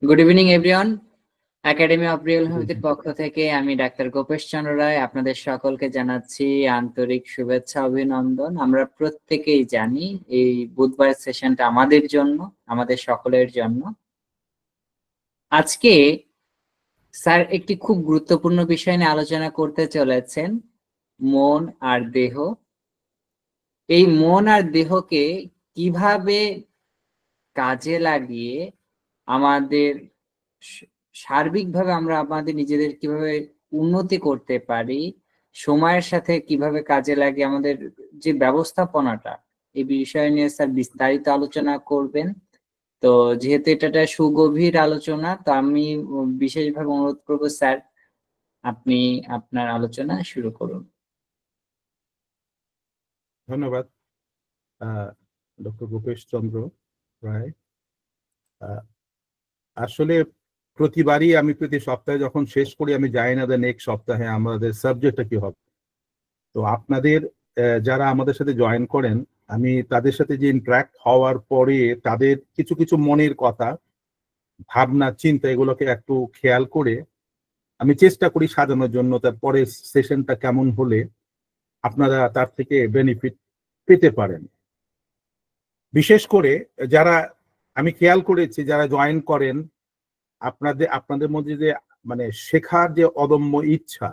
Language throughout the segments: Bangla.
Good evening everyone. Academy of real হেলথের পক্ষ থেকে আমি ডাক্তার গোপেশ চন্দ্র রায় আপনাদের সকলকে জানাচ্ছি আন্তরিক শুভেচ্ছা অভিনন্দন। আমরা প্রত্যেকেই জানি এই বুধবার সেশনটা আমাদের জন্য, আমাদের সকলের জন্য। আজকে স্যার একটি খুব গুরুত্বপূর্ণ বিষয় নিয়ে আলোচনা করতে চলেছেন, মন আর দেহ। এই মন আর দেহকে কিভাবে কাজে লাগিয়ে আমাদের সার্বিকভাবে আমরা আমাদের নিজেদের কিভাবে উন্নতি করতে পারি, সময়ের সাথে কিভাবে কাজে লাগে আমাদের যে ব্যবস্থাপনাটা, এই বিষয় নিয়ে স্যার বিস্তারিত আলোচনা করবেন। তো যেহেতু এটা একটা সুগভীর আলোচনা, তো আমি বিশেষভাবে অনুরোধ করবো স্যার, আপনি আপনার আলোচনা শুরু করুন। ধন্যবাদ ডক্টর গোপেশ চন্দ্র রায়। আসলে প্রতিবারই আমি প্রতি সপ্তাহে যখন শেষ করি আমি জানি না যে নেক্সট সপ্তাহে আমাদের সাবজেক্টটা কি হবে। তো আপনাদের যারা আমাদের সাথে জয়েন করেন, আমি তাদের সাথে যে ইন্টারাক্ট হওয়ার পরে তাদের কিছু কিছু মনের কথা, ভাবনা, চিন্তা এগুলোকে একটু খেয়াল করে আমি চেষ্টা করি সাজানোর জন্য, তারপরে সেশনটা কেমন হলে আপনারা তার থেকে বেনিফিট পেতে পারেন। বিশেষ করে যারা আমি খেয়াল করেছি যারা জয়েন করেন, আপনাদের মধ্যে যে মানে শেখার যে অদম্য ইচ্ছা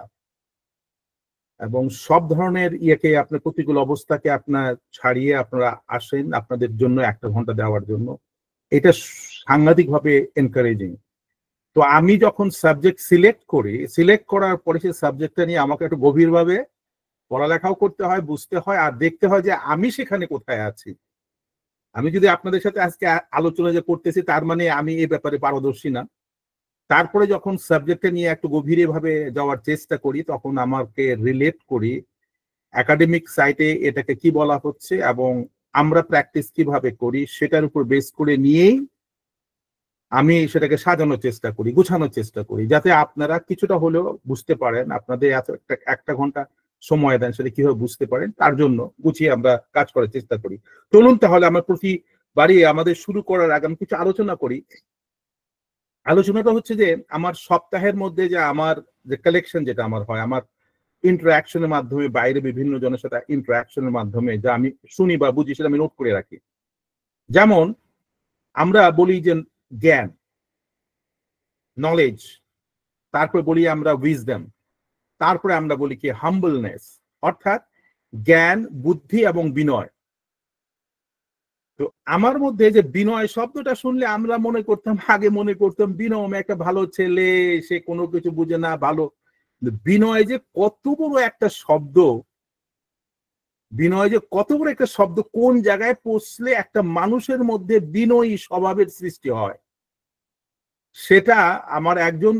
এবং সব ধরনের ইয়েকে আপনার প্রতিকূল অবস্থাকে আপনার ছাড়িয়ে আপনারা আসেন আপনাদের জন্য 1 ঘন্টা দেওয়ার জন্য, এটা সাংঘাতিকভাবে এনকারেজিং। তো আমি যখন সাবজেক্ট সিলেক্ট করার পরে সেই সাবজেক্টটা নিয়ে আমাকে একটু গভীরভাবে পড়ালেখাও করতে হয়, বুঝতে হয়, আর দেখতে হয় যে আমি সেখানে কোথায় আছি। আমি যদি আপনাদের সাথে আজকে আলোচনা যে করতেছি তার মানে আমি এই ব্যাপারে পারদর্শী না। তারপরে যখন সাবজেক্টে নিয়ে একটু গভীরে ভাবে যাওয়ার চেষ্টা করি তখন আমাকে রিলেট করি একাডেমিক সাইটে এটাকে কি বলা হচ্ছে এবং আমরা প্র্যাকটিস কিভাবে করি সেটার উপর বেস করে নিয়েই আমি সেটাকে সাজানোর চেষ্টা করি, গুছানোর চেষ্টা করি, যাতে আপনারা কিছুটা হলেও বুঝতে পারেন। আপনাদের এত একটা ঘন্টা সময় দেন সেটা কিভাবে বুঝতে পারেন, তার জন্য গুছিয়ে আমরা কাজ করার চেষ্টা করি। চলুন তাহলে আমরা প্রতিবারই আমাদের শুরু করার আগে আমি কিছু আলোচনা করি। আলোচনাটা হচ্ছে যে আমার সপ্তাহের মধ্যে যে আমার যে কালেকশন যেটা আমার হয়, আমার ইন্টারাকশনের মাধ্যমে, বাইরে বিভিন্ন জনের সাথে ইন্টারাকশনের মাধ্যমে যা আমি শুনি বা বুঝি সেটা আমি নোট করে রাখি। যেমন আমরা বলি যে জ্ঞান, নলেজ, তারপরে বলি আমরা উইজডম, তারপরে আমরা বলি কি হাম্বলনেস, অর্থাৎ জ্ঞান, বুদ্ধি এবং বিনয়। তো আমার মধ্যে যে বিনয় শব্দটা শুনলে আমরা আগে মনে করতাম বিনয় একটা ভালো ছেলে, সে কোনো কিছু বুঝে না, ভালো। বিনয় যে কত বড় একটা শব্দ, বিনয় যে কত বড় একটা শব্দ, কোন জায়গায় পৌঁছলে একটা মানুষের মধ্যে বিনয়ী স্বভাবের সৃষ্টি হয়, সেটা আমার একজন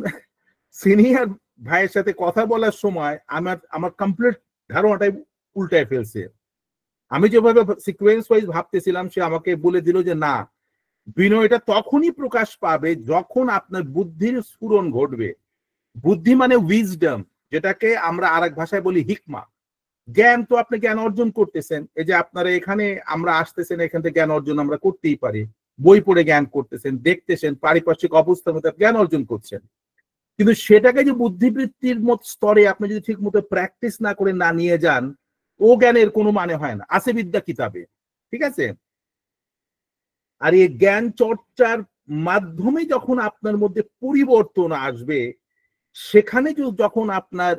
সিনিয়র ভাইয়ের সাথে কথা বলার সময় আমার কমপ্লিট ধারণাটাই উল্টায় ফেলছে। আমি যেভাবে সিকোয়েন্স ওয়াইজ ভাবতেছিলাম সে আমাকে বলে দিল যে না, বিনয়টা তখনই প্রকাশ পাবে যখন আপনার বুদ্ধির স্ফুরণ ঘটবে। বুদ্ধি মানে উইজডম, যেটাকে আমরা আরেক ভাষায় বলি হিকমা। জ্ঞান তো আপনি জ্ঞান অর্জন করতেছেন, এই যে আপনারা এখানে আমরা আসতেছেন, এখান থেকে জ্ঞান অর্জন আমরা করতেই পারি, বই পড়ে জ্ঞান করতেছেন, দেখতেছেন, পারিপার্শ্বিক অবস্থার মধ্যে জ্ঞান অর্জন করছেন। কিন্তু সেটাকে যে বুদ্ধিবৃত্তির মত স্তরে আপনি যদি ঠিক মতো প্র্যাকটিস না করে না নিয়ে যান, ও জ্ঞানের কোনো মানে হয় না, আছে বিদ্যা কিতাবে, ঠিক আছে। আর এই জ্ঞান চর্চার মাধ্যমে যখন আপনার মধ্যে পরিবর্তন আসবে, সেখানে যখন আপনার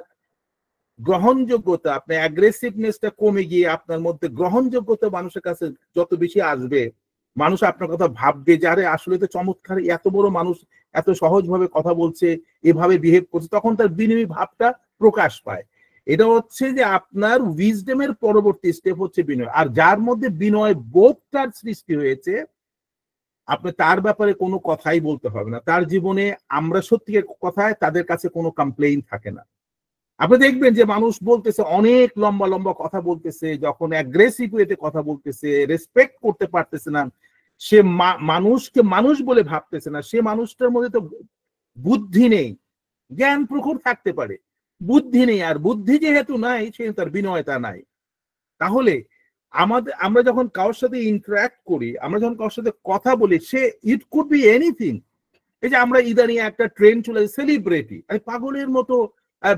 গ্রহণযোগ্যতা, আপনার অ্যাগ্রেসিভনেসটা কমে গিয়ে আপনার মধ্যে গ্রহণযোগ্যতা মানুষের কাছে যত বেশি আসবে, মানুষ আপনার কথা ভাববে যে আরে আসলে তো চমৎকার, এত বড় মানুষ এত সহজভাবে কথা বলছে, এভাবে বিহেভ করছে, তখন তার বিনয়ী ভাবটা প্রকাশ পায়। এটা হচ্ছে যে আপনার উইজডমের পরবর্তী স্টেপ হচ্ছে বিনয়। আর যার মধ্যে বিনয় বোধটার সৃষ্টি হয়েছে, আপনি তার ব্যাপারে কোনো কথাই বলতে হবে না, তার জীবনে আমরা সত্যিকার কথায় তাদের কাছে কোনো কমপ্লেইন থাকে না। আপনি দেখবেন যে মানুষ বলতেছে অনেক লম্বা লম্বা কথা বলতেছে, যখন অ্যাগ্রেসিভ ওয়েতে কথা বলতেছে, রেসপেক্ট করতে পারতেছে না, সে মানুষকে মানুষ বলে ভাবতেছে না, সে মানুষটার মধ্যে তো বুদ্ধি নেই। জ্ঞান প্রখর থাকতে পারে, বুদ্ধি নেই, আর বুদ্ধি যেহেতু নাই সে তার বিনয়তা নাই। তাহলে আমরা যখন কারোর সাথে ইন্টারাক্ট করি, আমরা যখন কারোর সাথে কথা বলি, সে ইট কুড বি এনিথিং। এই যে আমরা ইদানিং একটা ট্রেন্ড চলে সেলিব্রিটি, পাগলের মতো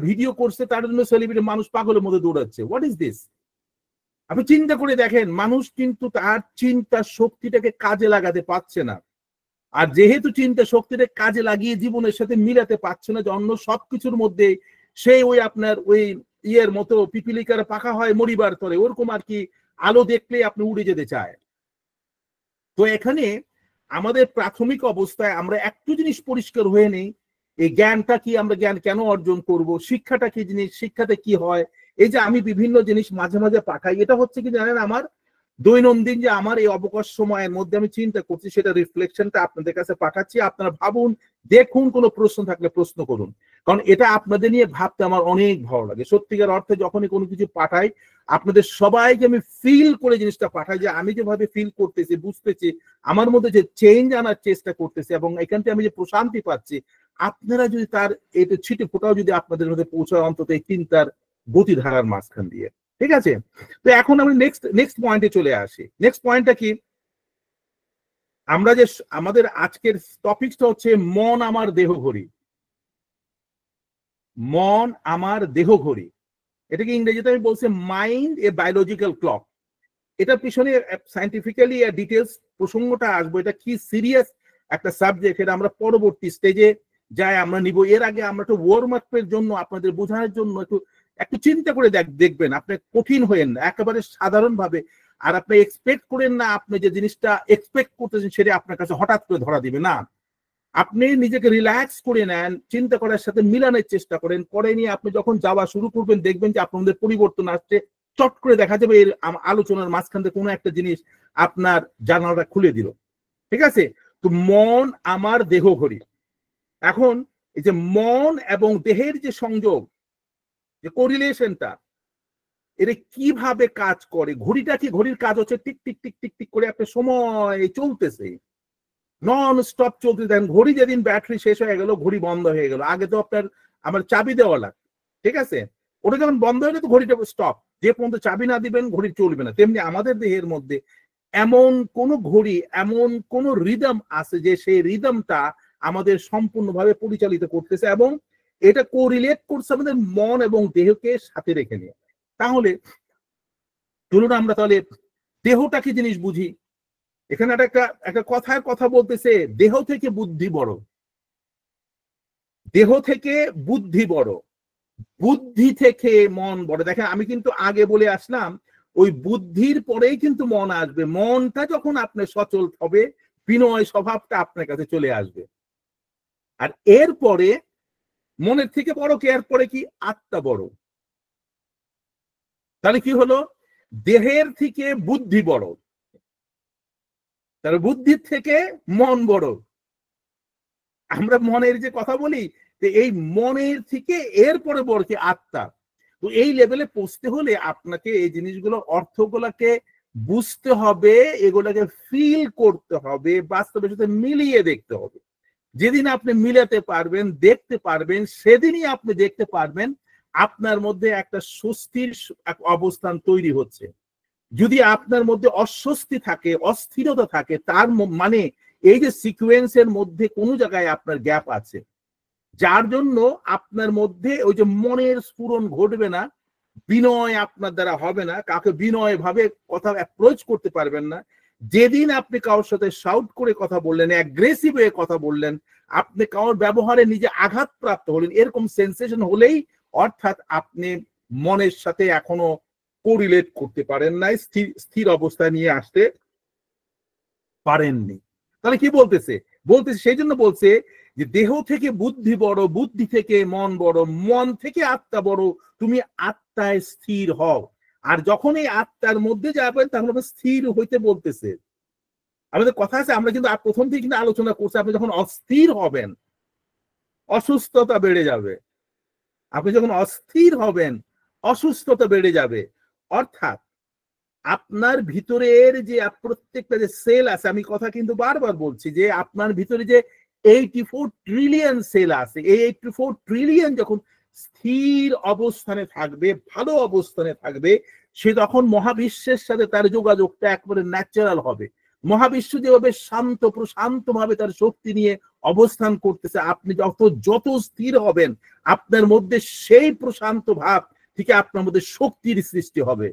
ভিডিও করছে, তার জন্য সেলিব্রিটি মানুষ পাগলের মতো দৌড়াচ্ছে। What is this? আপনি চিন্তা করে দেখেন, মানুষ কিন্তু তার চিন্তা শক্তিটাকে কাজে লাগাতে পারছে না। আর যেহেতু চিন্তা শক্তিটা কাজে লাগিয়ে জীবনের সাথে মিলাতে পারছে না, যে অন্য সবকিছুর মধ্যে সেই ওই আপনার ওই ইয়ের মতো পিপিলিকার পাখা হয় মরিবার তরে, ওরকম আর কি আলো দেখলে আপনি উড়ে যেতে চায়। তো এখানে আমাদের প্রাথমিক অবস্থায় আমরা একটু জিনিস পরিষ্কার হয়ে নেই, এই জ্ঞানটা কি, আমরা জ্ঞান কেন অর্জন করব, শিক্ষাটা কি জিনিস, শিক্ষাতে কি হয়। এই যে আমি বিভিন্ন জিনিস মাঝে মাঝে পাঠাই, এটা হচ্ছে কি জানেন, আমার দৈনন্দিন যে আমার এই অবকাশ সময়ের মধ্যে আমি চিন্তা করছি, সেটা রিফ্লেকশনটা আপনাদের কাছে পাঠাচ্ছি। আপনারা ভাবুন, দেখুন, কোনো প্রশ্ন থাকলে প্রশ্ন করুন, কারণ এটা আপনাদের নিয়ে ভাবতে আমার অনেক ভালো লাগে। সত্যিকার অর্থে যখনই কোনো কিছু পাঠাই, আপনাদের সবাইকে আমি ফিল করে জিনিসটা পাঠাই, যে আমি যেভাবে ফিল করতেছি, বুঝতেছি, আমার মধ্যে যে চেঞ্জ আনার চেষ্টা করতেছি, এবং এখান থেকে আমি যে প্রশান্তি পাচ্ছি, আপনারা যদি তার এটা ছিটে ফোটাও যদি আপনাদের মধ্যে পৌঁছায়, অন্তত এই চিন্তার গতিধারার মাঝখান দিয়ে। ঠিক আছে? তো এখন আমি নেক্সট পয়েন্টে চলে আসি। নেক্সট পয়েন্টটা কি, আমরা যে আমাদের আজকের টপিকটা হচ্ছে মন আমার দেহ ঘড়ি। মন আমার দেহ ঘড়ি, এটাকে ইংরেজিতে আমি বলছি মাইন্ড এ বায়োলজিক্যাল ক্লক। এটার পিছনে সায়েন্টিফিক্যালি ডিটেলস প্রসঙ্গটা আসবো, এটা কি সিরিয়াস একটা সাবজেক্ট, এটা আমরা পরবর্তী স্টেজে যাই আমরা নিব। এর আগে আমরা একটু ওয়ার্ম আপের জন্য, আপনাদের বোঝানোর জন্য একটু চিন্তা করে দেখবেন, আপনি কঠিন হয়েন না, একেবারে সাধারণ ভাবে। আর আপনি এক্সপেক্ট করেন না আপনি যে জিনিসটা এক্সপেক্ট করতেছেন সেটা আপনার কাছে হঠাৎ করে ধরা দিবে না। আপনি নিজেকে রিল্যাক্স করে নেন, চিন্তা করার সাথে মিলানোর চেষ্টা করেন, করে নিয়ে আপনি যখন যাওয়া শুরু করবেন, দেখবেন যে আপনাদের পরিবর্তন আসছে। চট করে দেখা যাবে এর আলোচনার মাঝখান থেকে কোনো একটা জিনিস আপনার জানালাটা খুলে দিল। ঠিক আছে? তো মন আমার দেহ ঘড়ি। এখন এই যে মন এবং দেহের যে সংযোগ, যে কোরিলেশনটা, এটা কিভাবে কাজ করে, ঘড়িটা কি, ঘড়ির কাজ হচ্ছে tick tick tick tick tick করে আপনার সময় চলতেছে, নন স্টপ চলতে দেন। ঘড়ি যেদিন ব্যাটারি শেষ হয়ে গেল, ঘড়ি বন্ধ হয়ে গেল। আগে তো আপনার আমার চাবি দেওয়া লাগতো, ঠিক আছে? ওটা যখন বন্ধ হয়ে গেল তো ঘড়িটা স্টপ, যে পর্যন্ত চাবি না দিবেন ঘড়ি চলবে না। তেমনি আমাদের দেহের মধ্যে এমন কোন ঘড়ি, এমন কোন রিদম আছে যে সেই রিদমটা আমাদের সম্পূর্ণভাবে পরিচালিত করতেছে, এবং এটা কোরিলেট করছে আমাদের মন এবং দেহকে সাথে রেখে নিয়ে। তাহলে চলুন আমরা তাহলে দেহটা কি জিনিস বুঝি। এখানে একটা কথার কথা বলতেছে, দেহ থেকে বুদ্ধি বড়, দেহ থেকে বুদ্ধি বড়, বুদ্ধি থেকে মন বড়। দেখেন আমি কিন্তু আগে বলে আসলাম, ওই বুদ্ধির পরেই কিন্তু মন আসবে। মনটা যখন আপনার সচল হবে, বিনয় স্বভাবটা আপনার কাছে চলে আসবে। আর এরপরে মনের থেকে বড় কে, এরপরে কি, আত্মা বড়। তাহলে কি হলো, দেহের থেকে বুদ্ধি বড়, তাহলে বুদ্ধির থেকে মন বড়। আমরা মনের যে কথা বলি, এই মনের থেকে এরপরে বড় কি, আত্মা। তো এই লেভেলে পৌঁছতে হলে আপনাকে এই জিনিসগুলো, অর্থগুলোকে বুঝতে হবে, এগুলোকে ফিল করতে হবে, বাস্তবের সাথে মিলিয়ে দেখতে হবে। যেদিন আপনি মিলাতে পারবেন, দেখতে পারবেন, সেদিনই আপনি দেখতে পারবেন আপনার মধ্যে একটা স্বস্তির অবস্থান তৈরি হচ্ছে। যদি আপনার মধ্যে অস্বস্তি থাকে, অস্থিরতা থাকে, তার মানে এই যে সিকোয়েন্সের মধ্যে কোনো জায়গায় আপনার গ্যাপ আছে, যার জন্য আপনার মধ্যে ওই যে মনের স্ফুরণ ঘটবে না, বিনয় আপনার দ্বারা হবে না, কাউকে বিনয় ভাবে কথা অ্যাপ্রোচ করতে পারবেন না। যেদিন আপনি কারোর সাথে শাউট করে কথা বললেন, অ্যাগ্রেসিভ হয়ে কথা বললেন, আপনি কারোর ব্যবহারে নিজে আঘাতপ্রাপ্ত হলেন, এরকম সেন্সেশন হলেই অর্থাৎ আপনি মনের সাথে এখনো কোরিলেট করতে পারেন নাই, স্থির অবস্থায় নিয়ে আসতে পারেননি। তাহলে কি বলতেছে, সেই জন্য বলছে যে দেহ থেকে বুদ্ধি বড়, বুদ্ধি থেকে মন বড়, মন থেকে আত্মা বড়, তুমি আত্মায় স্থির হও। আর যখন এই আত্মার মধ্যে যাবেন, তখন স্থির হইতে বলতেছে। আমাদের কথা আছে, আমরা কিন্তু প্রথম থেকে কিন্তু আলোচনা করছি, আপনি যখন অস্থির হবেন, অসুস্থতা বেড়ে যাবে। আপনি যখন অস্থির হবেন, অসুস্থতা বেড়ে যাবে। অর্থাৎ আপনার ভিতরের যে প্রত্যেকটা যে সেল আছে, আমি কথা কিন্তু বারবার বলছি যে আপনার ভিতরে যে 84 ট্রিলিয়ন সেল আছে, এই 84 ট্রিলিয়ন যখন স্থির অবস্থানে থাকবে, ভালো অবস্থানে থাকবে, সে তখন মহাবিশ্বের সাথে তার যোগাযোগটা একবারে ন্যাচারাল হবে। মহাবিশ্ব যেভাবে শান্ত প্রশান্ত ভাবে তার শক্তি নিয়ে অবস্থান করতেছে, আপনি যত স্থির হবেন আপনার মধ্যে সেই প্রশান্ত ভাব থেকে আপনার মধ্যে শক্তির সৃষ্টি হবে।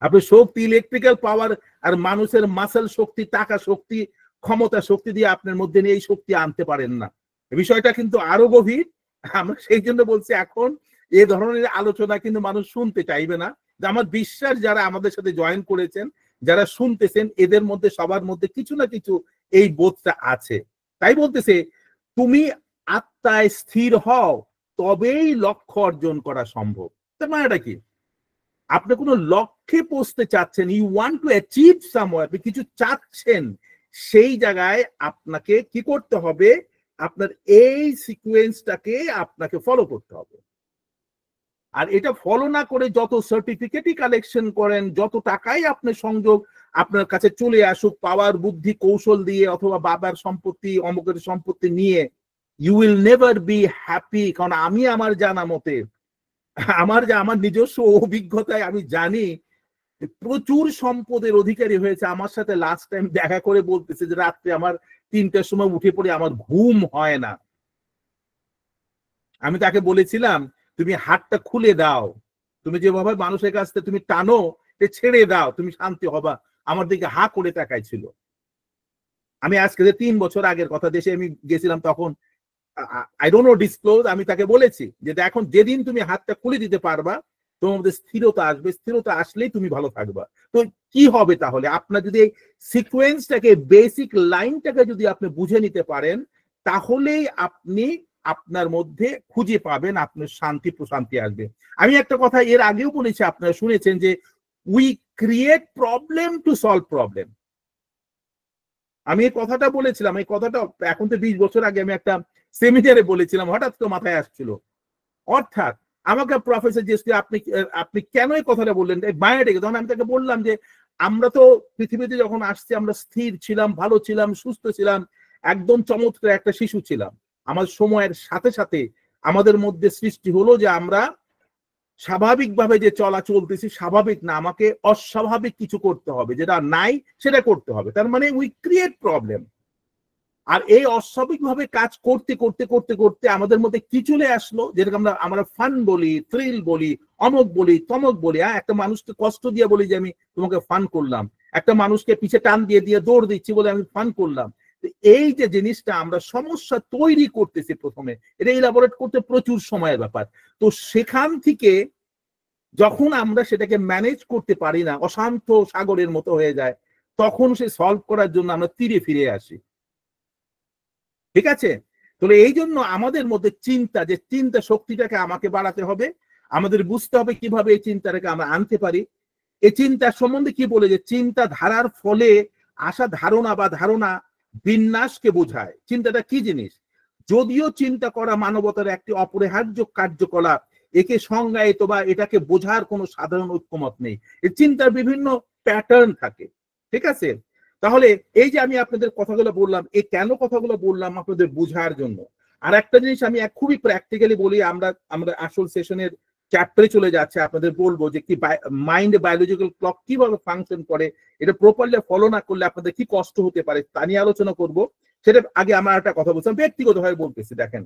আপনি শক্তি, ইলেকট্রিক্যাল পাওয়ার আর মানুষের মাসেল শক্তি, টাকা শক্তি, ক্ষমতা শক্তি দিয়ে আপনার মধ্যে নিয়ে এই শক্তি আনতে পারেন না। বিষয়টা কিন্তু আরো গভীর। আমরা সেই জন্য বলছি এখন এই ধরনের আলোচনা কিন্তু মানুষ শুনতে চাইবে না। আমার বিশ্বাস যারা আমাদের সাথে জয়েন করেছেন, যারা শুনতেছেন, এদের মধ্যে সবার মধ্যে কিছু না কিছু এই বোধটা আছে। তাই বলতেছে তুমি আত্মায় স্থির হও, তবেই লক্ষ্য অর্জন করা সম্ভব। তার মানেটা কি? আপনি কোনো লক্ষ্যে পৌঁছতে চাচ্ছেন, you want to achieve somewhere, আপনি কিছু চাচ্ছেন, সেই জায়গায় আপনাকে কি করতে হবে? আপনার এই সিকোয়েন্সটাকে আপনাকে ফলো করতে হবে। আর এটা ফলো না করে যত সার্টিফিকেটই কালেকশন করেন, যত টাকাই আপনার সংযোগ আপনার কাছে চলে আসুক পাওয়ার, বুদ্ধি, কৌশল দিয়ে, অথবা বাবার সম্পত্তি, অমুকের সম্পত্তি নিয়ে, you will never be happy. কারণ আমি আমার জানা মতে, আমার নিজস্ব অভিজ্ঞতায় আমি জানি প্রচুর সম্পদের অধিকারী হয়েছে আমার সাথে লাস্ট টাইম দেখা করে বলতেছে যে রাত্রে আমার 3টার সময় উঠে পড়ে আমার ঘুম হয় না। আমি তাকে বলেছিলাম তুমি হাতটা খুলে দাও, তুমি যেভাবে মানুষের কাছ থেকে তুমি টানো ছেড়ে দাও, তুমি শান্তি হবা। আমার দিকে হা করে তাকাইছিল। আমি আজকে 3 বছর আগের কথা, দেশে আমি গেছিলাম তখন, আই ডোন্ট নো ডিসক্লোজ, আমি তাকে বলেছি যে এখন যেদিন তুমি হাতটা খুলে দিতে পারবা তোমার মধ্যে স্থিরতা আসবে, স্থিরতা আসলেই তুমি ভালো থাকবা। তো কি হবে তাহলে? আপনার যদি এই সিকোয়েন্সটাকে, বেসিক লাইনটাকে যদি আপনি বুঝে নিতে পারেন, তাহলেই আপনি আপনার মধ্যে খুঁজে পাবেন আপনার শান্তি প্রশান্তি আসবে। আমি একটা কথা এর আগেও বলেছি, আপনারা শুনেছেন যে we create problem to solve problem. আমি এই কথাটা বলেছিলাম, এই কথাটা এখন তো 20 বছর আগে আমি একটা সেমিনারে বলেছিলাম, হঠাৎ তো মাথায় আসছিল। অর্থাৎ আমাকে প্রফেসর জিজ্ঞেস করে আপনি কেন এই কথাটা বললেন বায়োটেকে, তখন আমি তাকে বললাম যে আমরা তো পৃথিবীতে যখন আসছি আমরা স্থির ছিলাম, ভালো ছিলাম, সুস্থ ছিলাম, একদম চমৎকার একটা শিশু ছিলাম। আমার সময়ের সাথে সাথে আমাদের মধ্যে সৃষ্টি হলো যে আমরা স্বাভাবিকভাবে যে চলতেছি স্বাভাবিক না, আমাকে অস্বাভাবিক কিছু করতে হবে, যেটা নাই সেটা করতে হবে। তার মানে উই ক্রিয়েট প্রবলেম। আর এই অস্বাভাবিকভাবে কাজ করতে করতে করতে করতে আমাদের মধ্যে কি চলে আসলো, যেটাকে আমরা ফান বলি, থ্রিল বলি, অমক বলি, তমক বলি। একটা মানুষকে কষ্ট দিয়ে বলি যে আমি তোমাকে ফান করলাম, একটা মানুষকে পিছে টান দিয়ে দিয়ে দৌড় দিচ্ছি বলে আমি ফান করলাম। এই যে জিনিসটা আমরা সমস্যা তৈরি করতেছি, প্রথমে এটা ইলাবোরেট করতে প্রচুর সময়ের ব্যাপার। তো সেখান থেকে যখন আমরা সেটাকে ম্যানেজ করতে পারি না, অশান্ত সাগরের মতো হয়ে যায়, তখন সে সলভ করার জন্য আমরা তীরে ফিরে আসি। ঠিক আছে? তাহলে এই জন্য আমাদের মধ্যে যে চিন্তা শক্তিটাকে আমাকে বাড়াতে হবে। আমাদের বুঝতে হবে কিভাবে এই চিন্তাটাকে আমরা আনতে পারি। এই চিন্তা সম্বন্ধে কি বলে যে চিন্তা ধারার ফলে আসা ধারণা বা ধারণা বিন্যাসকে বোঝায়। চিন্তাটা কি জিনিস? যদিও চিন্তা করা মানবতার একটি অপরিহার্য কার্যকলাপ, একে সংজ্ঞায়িত বা এটাকে বোঝার কোনো সাধারণ ঐক্যমত নেই। এই চিন্তার বিভিন্ন প্যাটার্ন থাকে। ঠিক আছে? তাহলে এই যে আমি আপনাদের কথাগুলো বললাম, এই কেন কথাগুলো বললাম আপনাদের বোঝার জন্য। আর একটা জিনিস আমি খুবই প্র্যাকটিক্যালি বলি, আমরা আসল সেশনের চ্যাপ্টারে চলে যাচ্ছে, আপনাদের বলবো যে কি মাইন্ড বায়োলজিক্যাল ক্লক কিভাবে ফাংশন করে, এটা প্রপারলি ফলো না করলে আপনাদের কি কষ্ট হতে পারে তা নিয়ে আলোচনা করব। সেটা আগে আমার একটা কথা বলছিলাম, ব্যক্তিগতভাবে বলতেছি। দেখেন,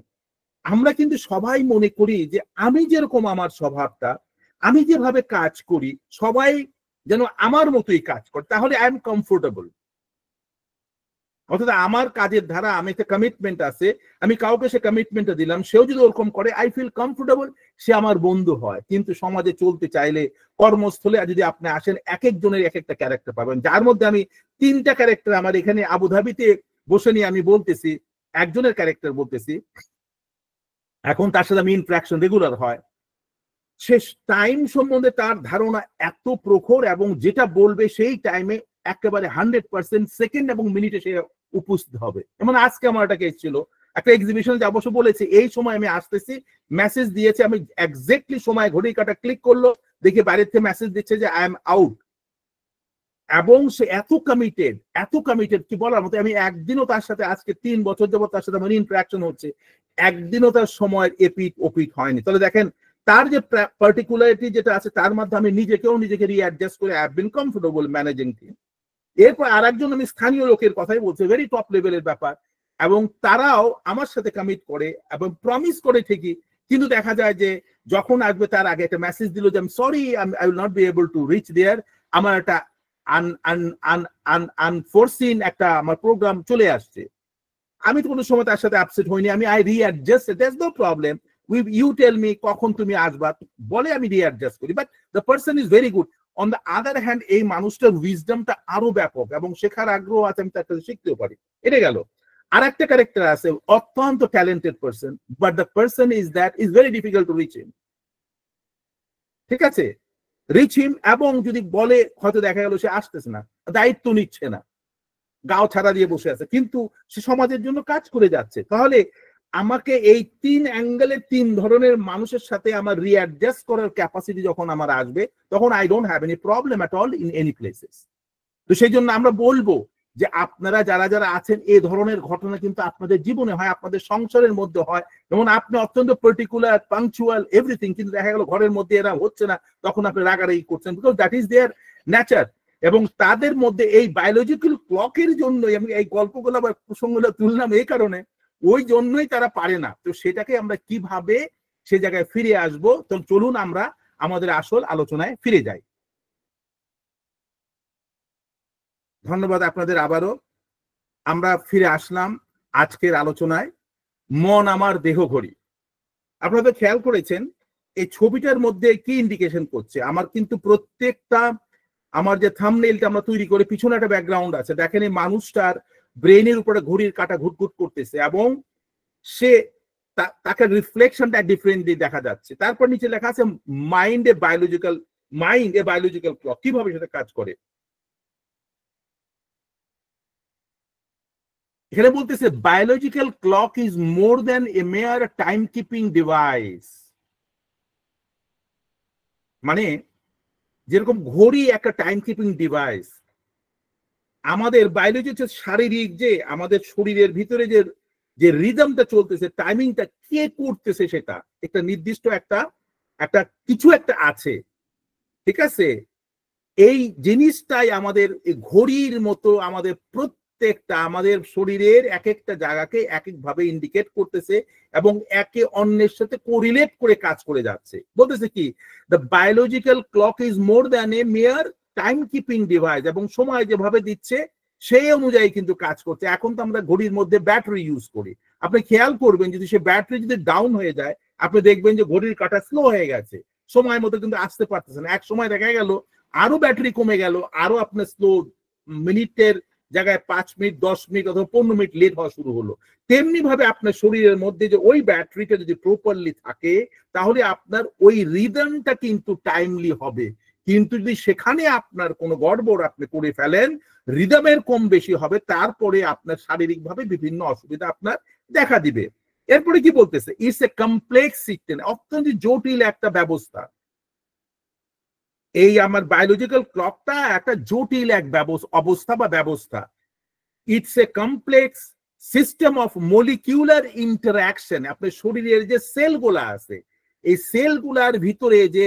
আমরা কিন্তু সবাই মনে করি যে আমি যেরকম আমার স্বভাবটা, আমি যেভাবে কাজ করি, সবাই যেন আমার মতোই কাজ করে, তাহলে আই এম কমফোর্টেবল। অর্থাৎ আমার কাজের ধারা, আমি একটা কমিটমেন্ট আছে, আমি কাউকে সে কমিটমেন্টটা দিলাম, সেও যদি ওরকম করে আই ফিল কমফোর্টেবল, সে আমার বন্ধু হয়। কিন্তু সমাজে চলতে চাইলে, কর্মস্থলে যদি আপনি আসেন, এক একজনের এক একটা ক্যারেক্টার পাবেন, যার মধ্যে আমি 3টা ক্যারেক্টার আমার এখানে আবুধাবিতে বসে নিয়ে আমি বলতেছি, একজনের ক্যারেক্টার বলতেছি। এখন তার সাথে আমি ইন্টারাকশন রেগুলার হয়, শেষ টাইম সম্বন্ধে তার ধারণা এত প্রখর, এবং যেটা বলবে সেই টাইমে একেবারে 100% সেকেন্ড এবং মিনিটে সে উপস্থিত হবে। যেমন আজকে আমার একটা কেস ছিল, একটা এক্সিবিশনে যে অবশ্য বলেছে এই সময় আমি আসতেছি, মেসেজ দিয়েছে, আমি এক্স্যাক্টলি সময় ঘড়ি কাটা ক্লিক করলো, দেখে বাইরের থেকে মেসেজ দিচ্ছে যে আই এম আউট। এবং সে এত কমিটেড কি বলার মতো। আমি একদিনও তার সাথে, আজকে 3 বছর যাবত তার সাথে আমার ইন্টারাকশন হচ্ছে, একদিনও তার সময়ের এপিট ওপিট হয়নি। তাহলে দেখেন, তার যে পার্টিকুলারিটি যেটা আছে তার মাধ্যমে আমি নিজেকে রিঅ্যাডজাস্ট করে I have been comfortable managing team. এরপর আরেকজন আমি স্থানীয় লোকের কথাই বলছি, ভেরি টপ লেভেলের ব্যাপার, এবং তারাও আমার সাথে কমিট করে এবং প্রমিস করে ঠিকই, কিন্তু দেখা যায় যে যখন আসবে তার আগে একটা মেসেজ দিল যে sorry I will not be able to reach there, আমার একটা আনফোরসিন একটা আমার প্রোগ্রাম চলে আসছে। আমি তো কোনো সময় তার সাথে আপসেট হইনি, আমি I readjust, that's no problem, you tell me কখন তুমি আসবা বলে আমি রিঅ্যাডজাস্ট করি, but the person is very good. On the other hand এই মানুষটার উইজডমটা আরো ব্যাপক এবং শেখার আগ্রহ আছে, আমি তার কাছে শিখতেও পারি। এটা গেল। আর একটা ক্যারেক্টার আছে, অত্যন্ত talented person, but the person is that is very difficult to reach him. ঠিক আছে, রিচ হিম, এবং যদি বলে হয়তো দেখা গেল সে আসতেছে না, দায়িত্ব নিচ্ছে না, গাও ছাড়া দিয়ে বসে আছে, কিন্তু সে সমাজের জন্য কাজ করে যাচ্ছে। তাহলে আমাকে এই 3 অ্যাঙ্গেলের 3 ধরনের মানুষের সাথে আমার রিঅ্যাডজাস্ট করার ক্যাপাসিটি যখন আমার আসবে, তখন I don't have any problem at all in any places. তো সেই জন্য আমরা বলবো যে আপনারা যারা আছেন, এই ধরনের ঘটনা কিন্তু আপনাদের জীবনে হয়, আপনাদের সংসারের মধ্যে হয়। যেমন আপনি অত্যন্ত পার্টিকুলার, পাংচুয়াল, এভরিথিং, কিন্তু দেখা গেল ঘরের মধ্যে এরা হচ্ছে না, তখন আপনি রাগারাগি করছেন, because that is there nature. এবং তাদের মধ্যে এই বায়োলজিক্যাল ক্লকের জন্য আমি এই গল্পগুলো বা প্রসঙ্গগুলো তুললাম এই কারণে, ওই জন্যই তারা পারে না। তো সেটাকে আমরা কিভাবে সে জায়গায় ফিরে আসবো, তো চলুন আমরা আমাদের আসল আলোচনায় ফিরে যাই। ধন্যবাদ আপনাদের আবারও। আমরা ফিরে আসলাম আজকের আলোচনায়, মন আমার দেহ ঘড়ি। আপনারা খেয়াল করেছেন এই ছবিটার মধ্যে কি ইন্ডিকেশন করছে? আমার কিন্তু প্রত্যেকটা, আমার যে থাম্বনেইলটা আমরা তৈরি করে পিছনে একটা ব্যাকগ্রাউন্ড আছে, দেখেন এই মানুষটার ব্রেনের উপরে ঘড়ির কাঁটা ঘুটঘুট করতেছে এবং সে তাকে রিফ্লেকশনটা ডিফারেন্টলি দেখা যাচ্ছে। তারপর নিচে লেখা আছে মাইন্ড এ বায়োলজিক্যাল ক্লক। কিভাবে সেটা কাজ করে এখানে বলতেছে, biological clock is more than a mere time keeping device. মানে যেরকম ঘড়ি একটা টাইম কিপিং ডিভাইস, আমাদের বায়োলজি হচ্ছে শারীরিক, যে আমাদের শরীরের ভিতরে যে রিদমটা চলতেছে, টাইমিংটা কে করতেছে, সেটা একটা নির্দিষ্ট একটা কিছু একটা আছে। ঠিক আছে, এই জিনিসটাই আমাদের ঘড়ির মতো আমাদের প্রত্যেকটা আমাদের শরীরের এক একটা জায়গাকে এক এক ভাবে ইন্ডিকেট করতেছে এবং একে অন্যের সাথে কোরিলেট করে কাজ করে যাচ্ছে। বলতেছে কি, the biological clock is more than a mere time keeping device, এবং সময় যেভাবে দিচ্ছে সেই অনুযায়ী কিন্তু কাজ করছে। এখন তো আমরা ঘড়ির মধ্যে ব্যাটারি ইউজ করি, আপনি খেয়াল করবেন যদি সে ব্যাটারি যদি ডাউন হয়ে যায়, আপনি দেখবেন যে ঘড়ির কাঁটা স্লো হয়ে গেছে, সময় মতো কিন্তু আসতে পারতেছে না। এক সময় দেখা গেল আরো ব্যাটারি কমে গেল, আরো আপনার স্লো, মিনিটের জায়গায় 5 মিনিট 10 মিনিট অথবা 15 মিনিট লেট হওয়া শুরু হলো। তেমনি ভাবে আপনার শরীরের মধ্যে যে ওই ব্যাটারিটা যদি প্রপারলি থাকে, তাহলে আপনার ওই রিদমটা কিন্তু টাইমলি হবে। কিন্তু যদি সেখানে আপনার কোনো গড়বড় আপনি করে ফেলেন, রিদমের কম বেশি হবে, তারপরে আপনার শারীরিকভাবে বিভিন্ন অসুবিধা আপনার দেখা দিবে। এরপরে কি বলতেছে, ইটস এ কমপ্লেক্স সিস্টেম, অত্যন্ত জটিল একটা ব্যবস্থা। এই আমার বায়োলজিক্যাল ক্লকটা একটা জটিল এক অবস্থা বা ব্যবস্থা। It's a complex system of molecular interaction. আপনার শরীরের যে সেলগুলো আছে, এই সেলগুলার ভিতরে যে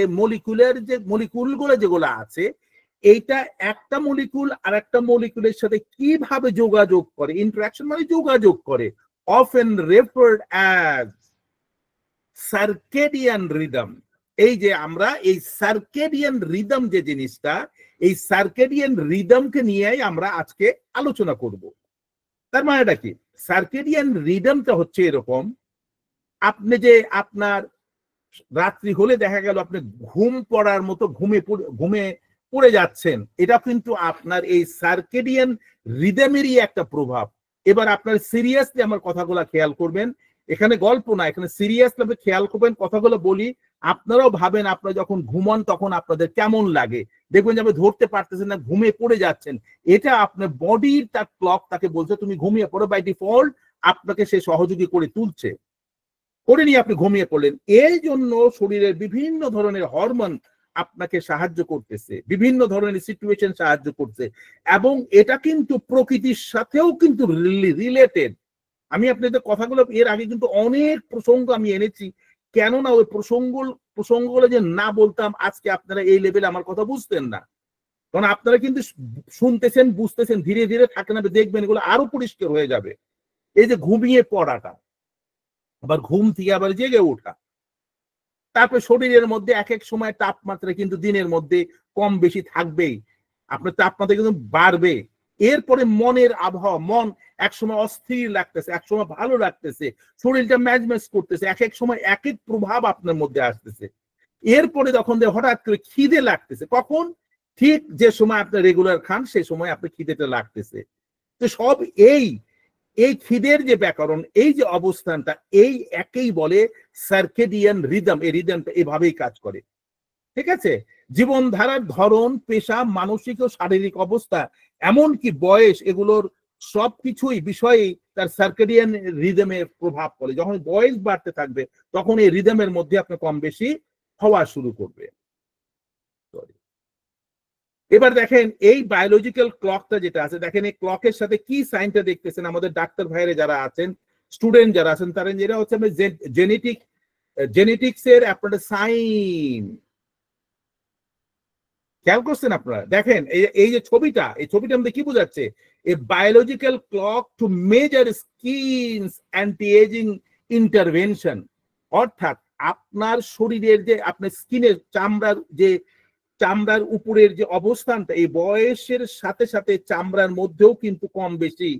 মলিকিউলগুলো যেগুলো আছে, এইটা একটা মলিকিউল আর একটা মলিকিউলের সাথে কিভাবে যোগাযোগ করে, ইন্টারঅ্যাকশন মানে যোগাযোগ করে, often referred as circadian rhythm. এই যে আমরা এই সার্কেডিয়ান রিদম যে জিনিসটা, এই সার্কেডিয়ান রিদমকে নিয়েই আমরা আজকে আলোচনা করব। তার মানেটা কি? সার্কেডিয়ান রিদমটা হচ্ছে এরকম, আপনি যে আপনার রাত্রি হলে দেখা গেল আপনি ঘুম পড়ার মতো ঘুমে পড়ে যাচ্ছেন, এটা কিন্তু আপনার এই সার্কেডিয়ান রিদমেরই একটা প্রভাব। এবার আপনার সিরিয়াসলি আমার কথাগুলো খেয়াল করবেন, এখানে গল্প না, এখানে সিরিয়াসলি আপনি খেয়াল করবেন, কথাগুলো বলি, আপনারাও ভাবেন আপনারা যখন ঘুমান তখন আপনাদের কেমন লাগে। দেখবেন যে আপনি ধরতে পারতেছেন না, ঘুমে পড়ে যাচ্ছেন, এটা আপনার বডির তার ক্লক তাকে বলছে তুমি ঘুমিয়ে পড়ো, বাই ডিফল্ট আপনাকে সে সহযোগী করে তুলছে, করে নিয়ে আপনি ঘুমিয়ে পড়লেন। এই জন্য শরীরের বিভিন্ন ধরনের হরমোন আপনাকে সাহায্য করতেছে, বিভিন্ন ধরনের সিচুয়েশন সাহায্য করছে, এবং এটা কিন্তু প্রকৃতির সাথেও কিন্তু রিলেটেড। আমি আপনাদের কথাগুলো এর আগে কিন্তু অনেক প্রসঙ্গ আমি এনেছি, কেননা ওই প্রসঙ্গগুলো যে না বলতাম, আজকে আপনারা এই লেভেলে আমার কথা বুঝতেন না, কারণ আপনারা কিন্তু শুনতেছেন, বুঝতেছেন, ধীরে ধীরে থাকেন, দেখবেন এগুলো আরো পরিষ্কার হয়ে যাবে। এই যে ঘুমিয়ে পড়াটা, আবার ঘুম থেকে আবার জেগে ওঠা, তারপর শরীরের মধ্যে এক এক সময় তাপমাত্রা কিন্তু দিনের মধ্যে কম বেশি থাকবেই, আপনার তাপমাত্রা কিন্তু বাড়বে। এরপরে মনের আবহাওয়া, মন এক সময় অস্থির লাগতেছে, এক সময় ভালো লাগতেছে, শরীরটা ম্যাজম্যাজ করতেছে, এক এক সময় এক এক প্রভাব আপনার মধ্যে আসতেছে। এরপরে যখন হঠাৎ করে খিদে লাগতেছে, কখন? ঠিক যে সময় আপনি রেগুলার খান সেই সময় আপনার খিদেটা লাগতেছে। তো সব এই খিদের যে ব্যাকরণ, এই যে অবস্থানটা, এই একেই বলে সার্কেডিয়ান রিদম। এই রিদমটা এভাবেই কাজ করে, ঠিক আছে? জীবনধারার ধরন, পেশা, মানসিক ও শারীরিক অবস্থা, এমনকি বয়স, এগুলোর সবকিছুই বিষয়ে তার সার্কেডিয়ান রিদমের প্রভাব পড়ে। যখন বয়স বাড়তে থাকবে তখন এই রিদমের মধ্যে আপনার কম বেশি হওয়া শুরু করবে। এবার দেখেন এই বায়োলজিক্যাল ক্লকটা যেটা আছে, দেখেন এই ক্লকের সাথে কি সাইনটা দেখতেছেন, আমাদের ডাক্তার ভাইরে যারা আছেন, স্টুডেন্ট যারা আছেন, তারা যেটা হচ্ছে জেনেটিক্স এর আপনাদের সাইন খেয়াল করছেন আপনারা? দেখেন এই যে ছবিটা, এই ছবিটা আমাদের কি বোঝাচ্ছে? A biological clock to measure skins anti aging intervention. অর্থাৎ আপনার শরীরের যে আপনার স্কিনের চামড়ার উপরের যে অবস্থানটা, এই বয়সের সাথে সাথে চামড়ার মধ্যেও কিন্তু কম বেশি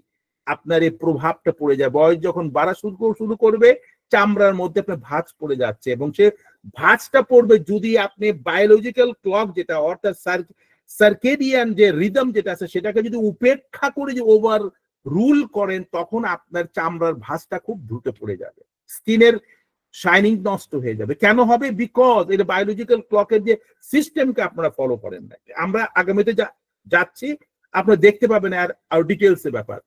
আপনার এই প্রভাবটা পড়ে যায়। বয়স যখন বাড়া শুরু করবে, চামড়ার মধ্যে আপনার ভাঁজ পড়ে যাচ্ছে, এবং সে ভাঁজটা পড়বে যদি আপনি বায়োলজিক্যাল ক্লক যেটা, অর্থাৎ সার্কেডিয়ান যে রিদম যেটা আছে, সেটাকে যদি উপেক্ষা করে যে ওভার রুল করেন, তখন আপনার চামড়ার ভাঁজটা খুব দ্রুত পড়ে যাবে, স্কিনের শাইনিং নষ্ট হয়ে যাবে। কেন হবে? বিকজ এটা বায়োলজিক্যাল ক্লকের যে সিস্টেমকে আপনারা ফলো করেন না। আমরা আগামীতে যাচ্ছি, আপনারা দেখতে পাবেন আর ডিটেলস এর ব্যাপার।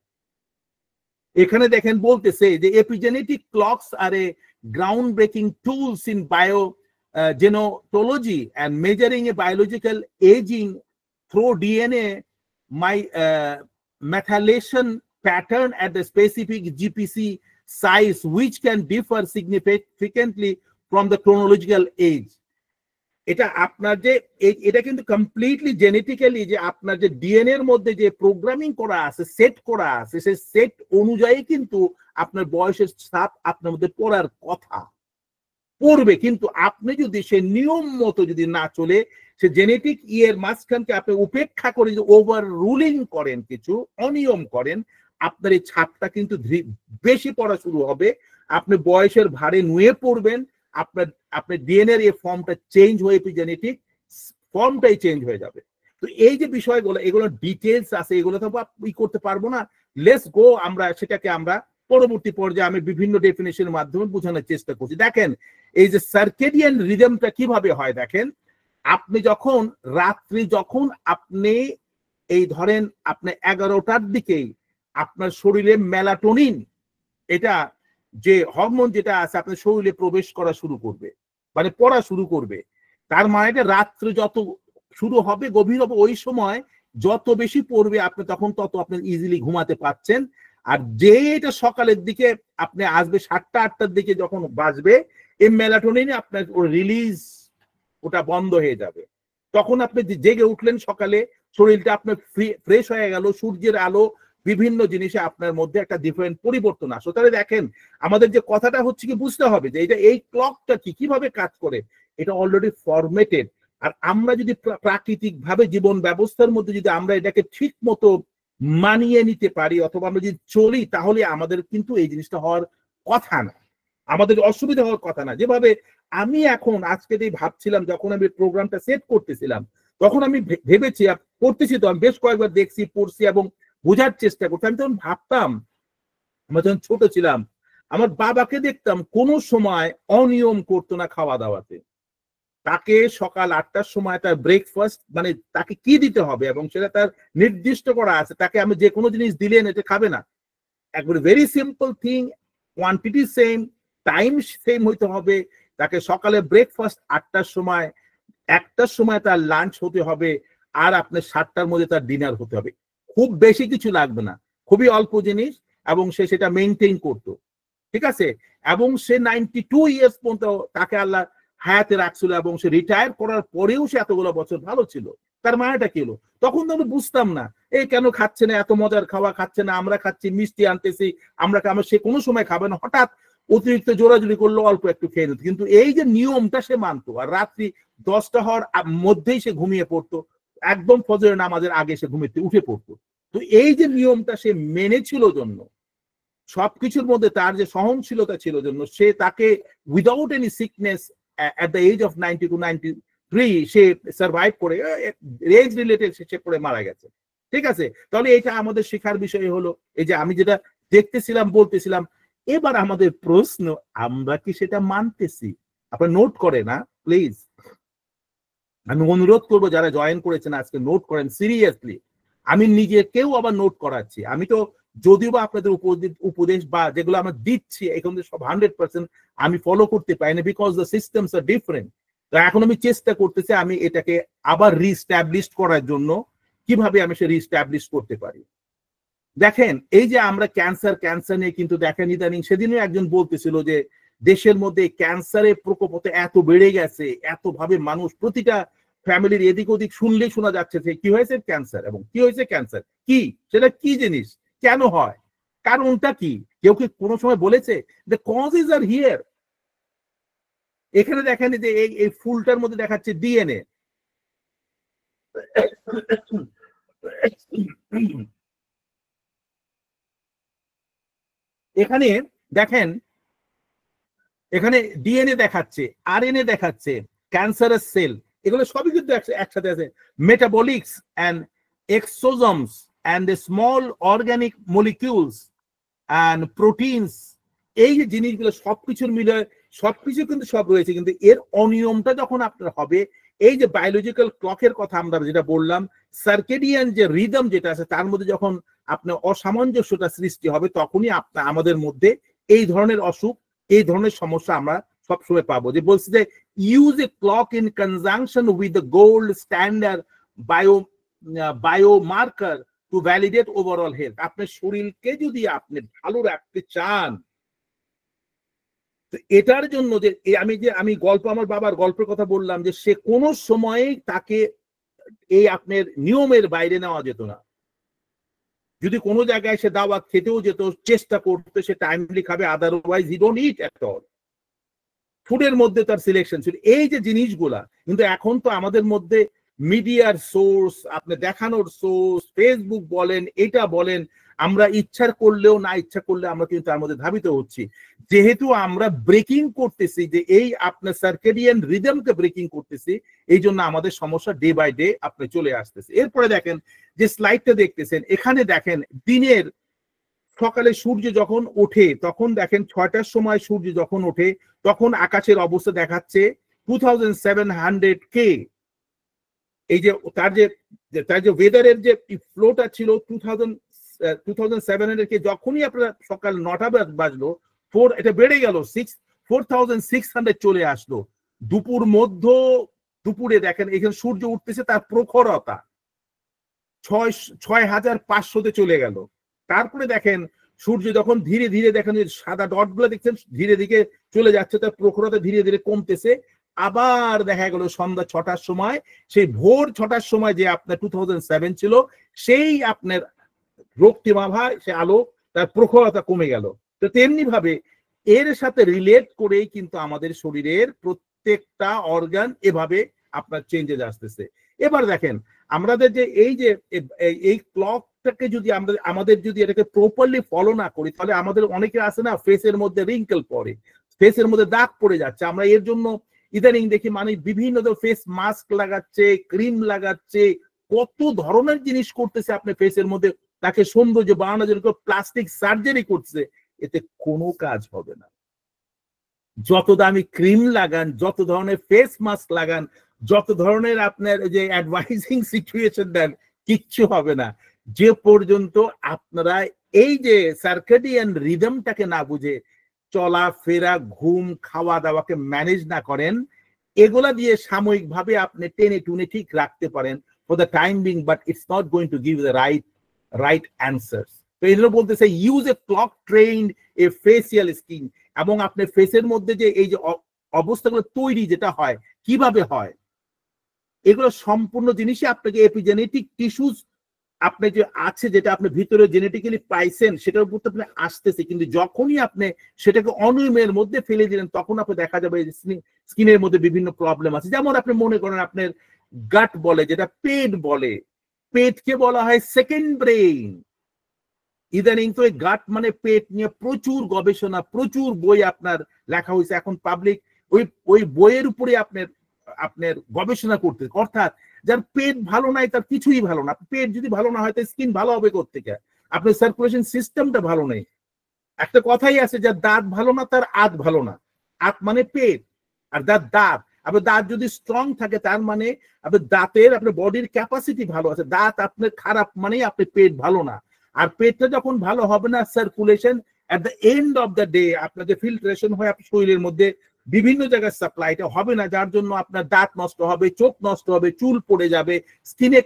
এখানে দেখেন বলতেছে যে epigenetic clocks are a ground breaking tools in genetology and measuring a biological aging through DNA methylation pattern at the specific GPC size, which can differ significantly from the chronological age. এটা আপনার যে এটা কিন্তু কমপ্লিটলি জেনেটিক্যালি যে আপনার যে ডিএনএ এর মধ্যে যে প্রোগ্রামিং করা আছে, সেট করা আছে, সেই সেট অনুযায়ী কিন্তু আপনার বয়সের ছাপ আপনার মধ্যে পড়ার কথা, পড়বে। কিন্তু আপনি যদি সে নিয়ম মতো যদি না চলে, সে জেনেটিক ইয়ের মাঝখানকে আপনি উপেক্ষা করে যদি ওভার রুলিং করেন, কিছু অনিয়ম করেন, আপনার এই ছাপটা কিন্তু বেশি পড়া শুরু হবে, আপনি বয়সের ভারে নুয়ে পড়বেন, আপনার ডিএনএর এই ফর্মটা চেঞ্জ হয়ে জেনেটিক ফর্মটাই চেঞ্জ হয়ে যাবে। তো এই যে বিষয়গুলো, এগুলো ডিটেলস আছে, এগুলো তো আপনি করতে পারবো না। লেটস গো, আমরা সেটাকে আমরা পরবর্তী পর্যায়ে আমি বিভিন্ন ডেফিনেশনের মাধ্যমে বোঝানোর চেষ্টা করছি। দেখেন এই যে সার্কেডিয়ান রিদমটা কিভাবে হয়, দেখেন আপনি যখন রাত্রি, যখন আপনি এই ধরেন আপনি 11টার দিকেই আপনার শরীরে মেলাটোনিন, এটা যে হরমোন যেটা আছে আপনার শরীরে প্রবেশ করা শুরু করবে, মানে পড়া শুরু করবে, তার মানে এটা রাত্রে যত শুরু হবে, গভীর হবে, ওই সময় যত বেশি পড়বে আপনি তখন তত আপনি ইজিলি ঘুমাতে পারছেন। আর যে এটা সকালের দিকে আপনি আসবে, 7টা 8টার দিকে যখন বাজবে, এই মেলাটোনিন আপনার রিলিজ ওটা বন্ধ হয়ে যাবে। তখন আপনি জেগে উঠলেন সকালে, শরীরটা আপনার ফ্রেশ হয়ে গেল, সূর্যের আলো বিভিন্ন জিনিসে আপনার মধ্যে একটা ডিফারেন্ট পরিবর্তন আসলো। তাহলে দেখেন আমাদের যে কথাটা হচ্ছে কি, বুঝতে হবে যে এটা এই ক্লকটা কিভাবে কাজ করে, এটা অলরেডি ফরমেটেড। আর আমরা যদি প্রাকৃতিক ভাবে জীবন ব্যবস্থার মধ্যে যদি আমরা এটাকে ঠিক মতো মানিয়ে নিতে পারি, অথবা আমরা যদি চলি, তাহলে আমাদের কিন্তু এই জিনিসটা হওয়ার কথা না, আমাদের অসুবিধা হওয়ার কথা না। যেভাবে আমি এখন আজকে ভাবছিলাম, যখন আমি প্রোগ্রামটা সেট করতেছিলাম, তখন আমি ভেবেছি, করতেছি তো, আমি বেশ কয়েকবার দেখছি, পড়ছি এবং বোঝার চেষ্টা করছি। আমি তখন ভাবতাম, আমরা যখন ছোট ছিলাম, আমার বাবাকে দেখতাম কোনো সময় অনিয়ম করতো না খাওয়া দাওয়াতে। তাকে সকাল 8টার সময় তার ব্রেকফাস্ট, মানে তাকে কি দিতে হবে এবং সেটা তার নির্দিষ্ট করা আছে, তাকে আমি যে কোনো জিনিস দিলেন এটা খাবে না, একবারে very simple thing, quantity same, time same হইতে হবে। তাকে সকালে ব্রেকফাস্ট 8টার সময়, 1টার সময় তার লাঞ্চ হতে হবে, আর আপনার 7টার মধ্যে তার ডিনার হতে হবে। খুব বেশি কিছু লাগবে না, খুবই অল্প জিনিস, এবং সে সেটা মেনটেন করতো, ঠিক আছে। এবং সে 92 ইয়ার্স পর্যন্ত তাকে আল্লাহ হায়াতে রাখছিল এবং সে রিটায়ার করার পরেও সে এতগুলো বছর ভালো ছিল, তার মানেটা কি হলো? তখন তো আমরা বুঝতাম না এই কেন খাচ্ছে না, এত মজার খাওয়া খাচ্ছে না, আমরা খাচ্ছি, মিষ্টি আনতেছি, আমরা সে কোনো সময় খাবে না, হঠাৎ অতিরিক্ত জোরাজুরি করলো, অল্প একটু খেয়ে নিত। কিন্তু এই যে নিয়মটা সে মানতো, আর রাত্রি 10টা হওয়ার মধ্যেই সে ঘুমিয়ে পড়তো, একদম ফজরের নামাজের আগে সে ঘুমিয়ে উঠে পড়তো। তো এই যে নিয়মটা সে মেনেছিল জন্য, সবকিছুর মধ্যে তার যে সহনশীলতা ছিল জন্য, সে তাকে without any sickness at the age of 90 to 93 say survive করে, রেঞ্জ রিলেটেড সে করে মারা গেছে। ঠিক আছে, তাহলে এটা আমাদের শেখার বিষয় হলো, এই যে আমি যেটা দেখতেছিলাম বলতেছিলাম। এবার আমাদের প্রশ্ন, আমরা কি সেটা মানতেছি? আপনারা নোট করে না প্লিজ, আমি অনুরোধ করবো যারা জয়েন করেছেন আজকে নোট করেন সিরিয়াসলি। আমি নিজেকেও আবার নোট করাচ্ছি। আমি তো যদিও বা আপনাদের উপদেশ বা যেগুলো আমরা দিচ্ছি এখন সব 100% আমি ফলো করতে পারি না, because the systems are different. তো এখন আমি চেষ্টা করতেছি আমি এটাকে আবার রিস্টাবলিশ করার জন্য, কিভাবে আমি সে রিস্টাবলিশ করতে পারি। দেখেন এই যে আমরা ক্যান্সার নিয়ে কিন্তু দেখেন ইদানিং, সেদিনও একজন বলতেছিল যে দেশের মধ্যে ক্যান্সারের প্রকোপ এত বেড়ে গেছে, এত ভাবে মানুষ প্রতিটা ফ্যামিলির এদিক ওদিক শুনলেই শোনা যাচ্ছে যে কি হয়েছে ক্যান্সার, এবং কি হয়েছে ক্যান্সার, কি সেটা কি জিনিস, কেন হয়, কারণটা কি, কেউ কি কোনো সময় বলেছে? The causes R here. এখানে দেখেন যে এই ফুলটার মধ্যে দেখাচ্ছে ডিএনএ। এখানে দেখেন, এখানে ডিএনএ দেখাচ্ছে, আরএনএ দেখাচ্ছে, ক্যান্সারাস সেল, এগুলো সবই কিন্তু একসাথে আছে। Metabolics and exosomes and small organic molecules and proteins, এই যে জিনিসগুলো সবকিছুর মিলে সবকিছু কিন্তু সব রয়েছে। কিন্তু এর অনিয়মটা যখন আপনার হবে, এই যে বায়োলজিক্যাল ক্লকের কথা আমরা যেটা বললাম, সার্কেডিয়ান যে রিদম যেটা আছে তার মধ্যে যখন আপনার অসামঞ্জস্যতা সৃষ্টি হবে, তখনই আমাদের মধ্যে এই ধরনের অসুখ, এই ধরনের সমস্যা আমরা সবসময় পাবো। যে বলছে যে use a clock in conjunction with the gold standard biomarker two validate overall health. আপনার শরীরকে যদি আপনি ভালো রাখতে চান, এটার জন্য যে আমি আমার বাবার গল্পের কথা বললাম, যে সে কোনো সময় তাকে এই আপনার নিয়মের বাইরে নেওয়া যেত না। যদি কোনো জায়গায় সে দাওয়াত খেতেও যেত, চেষ্টা করতে সে টাইমলি খাবে, otherwise he don't it at all. ফুডের মধ্যে তার সিলেকশন ছিল। এই যে জিনিসগুলা, কিন্তু এখন তো আমাদের মধ্যে মিডিয়ার সোর্স, আপনি দেখানোর সোর্স, ফেসবুক বলেন, এটা বলেন, আমরা ইচ্ছা করলেও না ইচ্ছা করলে আমরা কিন্তু তার মধ্যে ধাবিত হচ্ছি। যেহেতু আমরা ব্রেকিং করতেছি, যে এই আপনার সার্কেডিয়ান রিদমকে ব্রেকিং করতেছি, এই জন্য আমাদের সমস্যা ডে বাই ডে আপনি চলে আসতেছে। এরপরে দেখেন যে স্লাইডটা দেখতেছেন, এখানে দেখেন দিনের সকালে সূর্য যখন ওঠে, তখন দেখেন 6টার সময় সূর্য যখন ওঠে, তখন আকাশের অবস্থা দেখাচ্ছে 2700 K। এই যে তার যে ওয়েদারের যে ফ্লোটা ছিল 2700 K, যখনই আপনার সকাল 9টা বাজলো, এটা বেড়ে গেল 4600 চলে আসলো। দুপুরে দেখেন এখানে সূর্য উঠতেছে, তার প্রখরতা 6500-তে চলে গেল। তারপরে দেখেন সূর্য যখন ধীরে ধীরে দেখেন সাদা ডট গুলো দেখছেন ধীরে ধীরে চলে যাচ্ছে, তার প্রখরতা ধীরে ধীরে কমতেছে। আবার দেখা গেল সন্ধ্যা 6টার সময়, সেই ভোর 6টার সময় যে আপনার 2007 ছিল, সেই আপনার রক্তিমাভা, সে আলো, তার প্রখরতা কমে গেল। তো তেমনি ভাবে এর সাথে রিলেট করেই কিন্তু আমাদের শরীরের প্রত্যেকটা অর্গান এভাবে আপনার চেঞ্জেস আসতেছে। এবার দেখেন আমাদের যে এই ক্লকটাকে যদি আমাদের যদি এটাকে প্রপারলি ফলো না করি, তাহলে আমাদের অনেকে আছে না, ফেসের মধ্যে রিঙ্কেল পড়ে, ফেসের মধ্যে দাগ পড়ে যাচ্ছে। আমরা এর জন্য ইদানিং দেখি মানে বিভিন্ন ফেস মাস্ক লাগাচ্ছে, ক্রিম লাগাচ্ছে, কত ধরনের জিনিস করতেছে আপনার ফেসের মধ্যে, তাকে সৌন্দর্য বাড়ানোর জন্য প্লাস্টিক সার্জারি করছে। এতে কোনো কাজ হবে না। যত দামি ক্রিম লাগান, যত ধরনের ফেস মাস্ক লাগান, যত ধরনের আপনার যে অ্যাডভাইজিং সিচুয়েশন দেন, কিচ্ছু হবে না যে পর্যন্ত আপনারা এই যে সার্কেডিয়ান রিদমটাকে না বুঝে চলাফেরা, ঘুম, খাওয়া দাওয়াকে ম্যানেজ না করেন। এগুলা দিয়ে সাময়িকভাবে আপনি টেনে টুনে ঠিক রাখতে পারেন for the time being, but it's not going to give the right answers. তো এই জন্য বলতেছে use a clock trained A facial skin, এবং আপনার ফেসের মধ্যে যে এই যে অবস্থাগুলো তৈরি যেটা হয় কিভাবে হয়, এগুলো সম্পূর্ণ জিনিসই আপনাকে এপিজেনেটিক টিস্যুস আপনি যে আছে যেটা আপনি ভিতরে জেনেটিক্যালি পাইছেন সেটার উপর আপনি আসতেছে, কিন্তু যখনই আপনি সেটাকে অনিয়মের মধ্যে ফেলে দিলেন তখন আপনি দেখা যাবে স্কিনের মধ্যে বিভিন্ন প্রবলেম আছে। যেমন আপনি মনে করেন আপনার গাট বলে, যেটা পেট বলে, পেটকে বলা হয় সেকেন্ড ব্রেইন। ইদানিং তো গাট মানে পেট নিয়ে প্রচুর গবেষণা, প্রচুর বই আপনার লেখা হয়েছে, এখন পাবলিক ওই বইয়ের উপরে আপনার গবেষণা করতে, অর্থাৎ যার পেট ভালো নাই তার কিছুই ভালো না। পেট যদি ভালো না হয় তার স্কিন ভালো হবে কোত্থেকে? আপনার সার্কুলেশন সিস্টেমটা ভালো নেই। একটা কথাই আছে, যার দাঁত ভালো না তার আত ভালো না। আত মানে পেট, আর দাঁত আপনার দাঁত যদি স্ট্রং থাকে তার মানে আপনার দাঁতের আপনার বডির ক্যাপাসিটি ভালো আছে। দাঁত আপনার খারাপ মানে আপনার পেট ভালো না। আর পেটটা যখন ভালো হবে না, circulation at the end of the day আপনার যে ফিল্ট্রেশন হয় আপনার শরীরের মধ্যে বিভিন্ন জায়গায় সাপ্লাইটা হবে না, যার জন্য আপনার দাঁত নষ্ট হবে, চোখ নষ্ট হবে, চুল পড়ে যাবে, স্কিনে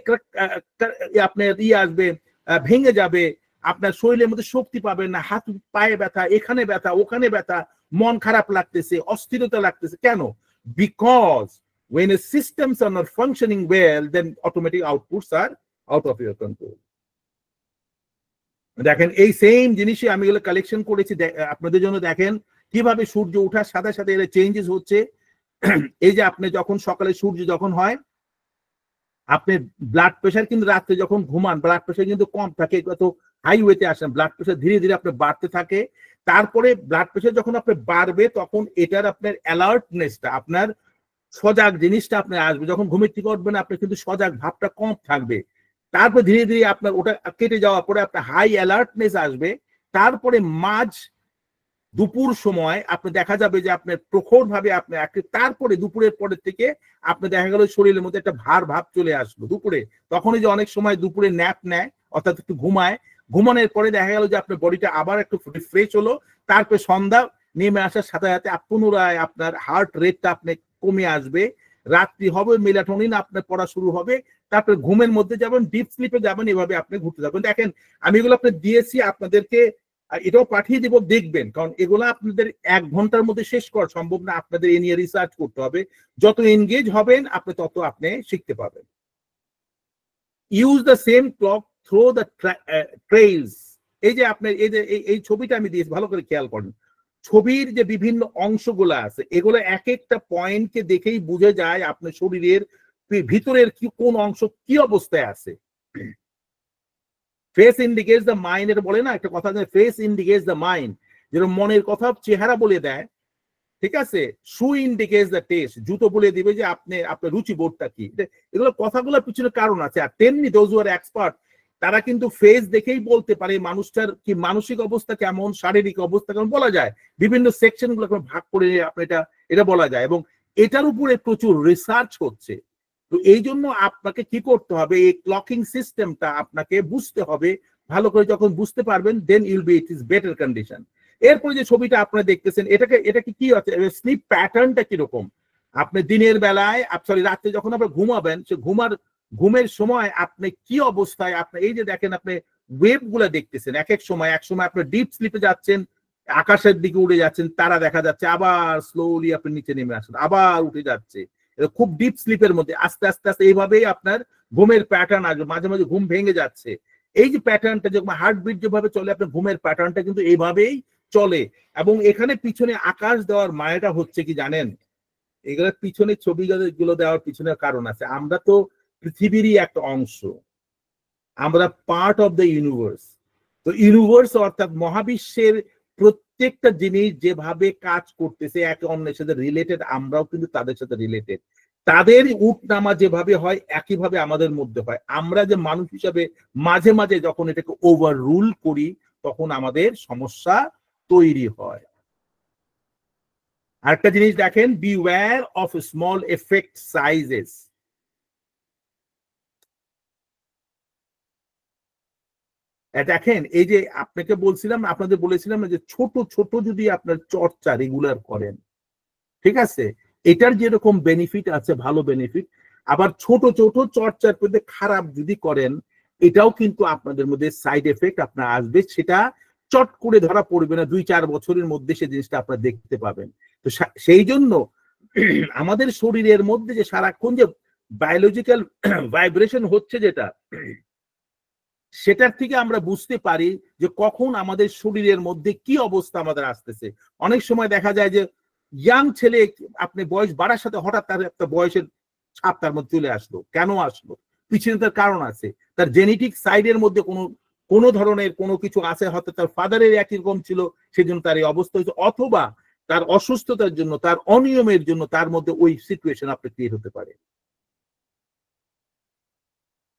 আপনার আসবে, ভেঙে যাবে, আপনার শরীরের মধ্যে শক্তি পাবেন না, হাত পায়ে ব্যথা, এখানে ব্যথা, ওখানে ব্যথা, মন খারাপ লাগতেছে, অস্থিরতা লাগতেছে। কেন? Because when the systems are not functioning well, then automatic outputs are out of your control. দেখেন এই সেম জিনিসই আমি এগুলো কালেকশন করেছি আপনাদের জন্য। দেখেন কিভাবে সূর্য ওঠার সাথে সাথে এর চেঞ্জেস হচ্ছে। এই যে আপনি যখন সকালে সূর্য যখন হয়, আপনি ব্লাড প্রেশার কিন্তু রাত্রে যখন ঘুমান ব্লাড প্রেশার কিন্তু কম থাকে, কত হাইওয়েতে আসেন, ব্লাড প্রেশার ধীরে ধীরে আপনার বাড়তে থাকে। তারপরে ব্লাড প্রেশার যখন আপনার বাড়বে তখন এটার আপনার অ্যালার্টনেসটা, আপনার সজাগ জিনিসটা আপনার আসবে। যখন ঘুমের থেকে উঠবেন আপনার কিন্তু সজাগ ভাবটা কম থাকবে। তারপর ধীরে ধীরে আপনার ওটা কেটে যাওয়ার পরে আপনার হাই অ্যালার্টনেস আসবে। তারপরে মাঝ দুপুর সময় আপনি দেখা যাবে যে আপনার প্রখর ভাবে আপনি, তারপরে দুপুরের পরের থেকে আপনি দেখা গেল শরীরের মধ্যে একটা ভার ভাব চলে আসলো দুপুরে। তখনই যে অনেক সময় দুপুরে ন্যাপ নেয়, অর্থাৎ একটু ঘুমায়, ঘুমানোর পরে দেখা গেল যে আপনার বডিটা আবার একটু রিফ্রেশ হলো। তারপরে সন্ধ্যা নেমে আসার সাথে সাথে পুনরায় আপনার হার্ট রেটটা আপনি কমে আসবে, রাত্রি হবে, মেলাটোনিন আপনার পড়া শুরু হবে, তারপরে ঘুমের মধ্যে যাবেন, ডিপ স্লিপে যাবেন, এভাবে আপনি ঘুরতে যাবেন। দেখেন আমি এগুলো আপনি দিয়েছি, আপনাদেরকে এটাও পাঠিয়ে দিব, দেখবেন, কারণ এগুলো আপনাদের 1 ঘন্টার মধ্যে শেষ করা সম্ভব না, আপনাদের এ নিয়ে রিসার্চ করতে হবে। যত এনগেজ হবেন আপনি তত আপনি শিখতে পাবেন। Use the same clock through the trails. এই যে আপনার এই ছবিটা আমি দিয়েছি, ভালো করে খেয়াল করেন। ছবির যে বিভিন্ন অংশগুলো আছে এগুলো এক একটা পয়েন্টকে দেখেই বুঝে যায় আপনার শরীরের ভিতরের কি কোন অংশ কি অবস্থায় আছে। ফেস ইন্ডিকেটস দ্য মাইন্ড, এটা বলে না একটা কথা, ফেস ইন্ডিকেটস দ্য মাইন্ড, যেরকম মনের কথা চেহারা বলে দেয়, ঠিক আছে। শু ইন্ডিকেটস দ্য টেস্ট, জুতো বলে দিবে যে আপনার রুচি বোধটা কি। এগুলো কথাগুলোর পিছনে কারণ আছে। আর তেমনি দোজ হু আর এক্সপার্ট, তারা কিন্তু ফেস দেখেই বলতে পারে মানুষটার কি মানসিক অবস্থা কেমন, শারীরিক অবস্থা কেমন বলা যায়। বিভিন্ন সেকশন গুলো ভাগ করে আপনি এটা বলা যায়, এবং এটার উপরে প্রচুর রিসার্চ হচ্ছে। তো এই জন্য আপনাকে কি করতে হবে, এই ক্লকিং সিস্টেমটা আপনাকে বুঝতে হবে ভালো করে। যখন বুঝতে পারবেন then you'll be it is better condition. এরপরে যে ছবিটা আপনারা দেখতেছেন এটাকে কি আছে, স্লিপ প্যাটার্নটা কিরকম। আপনি দিনের বেলায় সরি রাত্রে যখন আপনি ঘুমাবেন, সে ঘুমের সময় আপনি কি অবস্থায়, আপনি এই যে দেখেন আপনি ওয়েভ গুলা দেখতেছেন, এক সময় আপনি ডিপ স্লিপে যাচ্ছেন, আকাশের দিকে উড়ে যাচ্ছেন, তারা দেখা যাচ্ছে, আবার স্লোলি আপনি নিচে নেমে আসেন, আবার উঠে যাচ্ছে, খুব ডিপ স্লিপের মধ্যে আস্তে আস্তে আস্তে এইভাবেই আপনার ঘুমের প্যাটার্ন আসবে। মাঝে মাঝে ঘুম ভেঙে যাচ্ছে, এই যে প্যাটার্নটা যখন হার্টবিট যেভাবে চলে আপনার ঘুমের প্যাটার্নটা কিন্তু এইভাবেই চলে। এবং এখানে পিছনে আকাশ দেওয়ার মানেটা হচ্ছে কি জানেন, এগুলোর পিছনে ছবিগুলো দেওয়ার পিছনে কারণ আছে। আমরা তো পৃথিবীরই একটা অংশ, আমরা পার্ট অফ দ্য ইউনিভার্স। তো ইউনিভার্স অর্থাৎ মহাবিশ্বের প্রত্যেকটা জিনিস যেভাবে কাজ করতেছে একে অন্যের সাথে রিলেটেড, আমরাও কিন্তু তাদের সাথে রিলেটেড। তাদের উঠনামা যেভাবে হয় একইভাবে আমাদের মধ্যে হয়। আমরা যে মানুষ হিসাবে মাঝে মাঝে যখন এটাকে ওভার রুল করি তখন আমাদের সমস্যা তৈরি হয়। আরেকটা জিনিস দেখেন, beware of small effect sizes. দেখেন এই যে আপনাকে বলছিলাম, আপনাদের বলেছিলাম যে ছোট ছোট যদি আপনার চর্চা রেগুলার করেন, ঠিক আছে, এটার যেরকম বেনিফিট আছে, ভালো বেনিফিট, আবার ছোট ছোট চর্চার মধ্যে খারাপ যদি করেন এটাও কিন্তু আপনাদের মধ্যে সাইড এফেক্ট আপনার আসবে। সেটা চট করে ধরা পড়বে না, 2-4 বছরের মধ্যে সে জিনিসটা আপনারা দেখতে পাবেন। তো সেই জন্য আমাদের শরীরের মধ্যে যে সারাক্ষণ যে বায়োলজিক্যাল ভাইব্রেশন হচ্ছে যেটা, সেটার থেকে আমরা বুঝতে পারি যে কখন আমাদের শরীরের মধ্যে কি অবস্থা আমাদের আসতেছে। অনেক সময় দেখা যায় যে ইয়াং ছেলে আপনি বয়স বাড়ার সাথে হঠাৎ তার একটা বয়সের ছাপ তার মধ্যে চলে আসলো। কেন আসলো? পিছনে তার কারণ আছে। তার জেনেটিক সাইডের মধ্যে কোনো ধরনের কোনো কিছু আছে, হয়তো তার ফাদারের একই রকম ছিল, সেজন্য তার এই অবস্থা হয়েছে, অথবা তার অসুস্থতার জন্য, তার অনিয়মের জন্য তার মধ্যে ওই সিচুয়েশন আপনার ক্রিয়েট হতে পারে।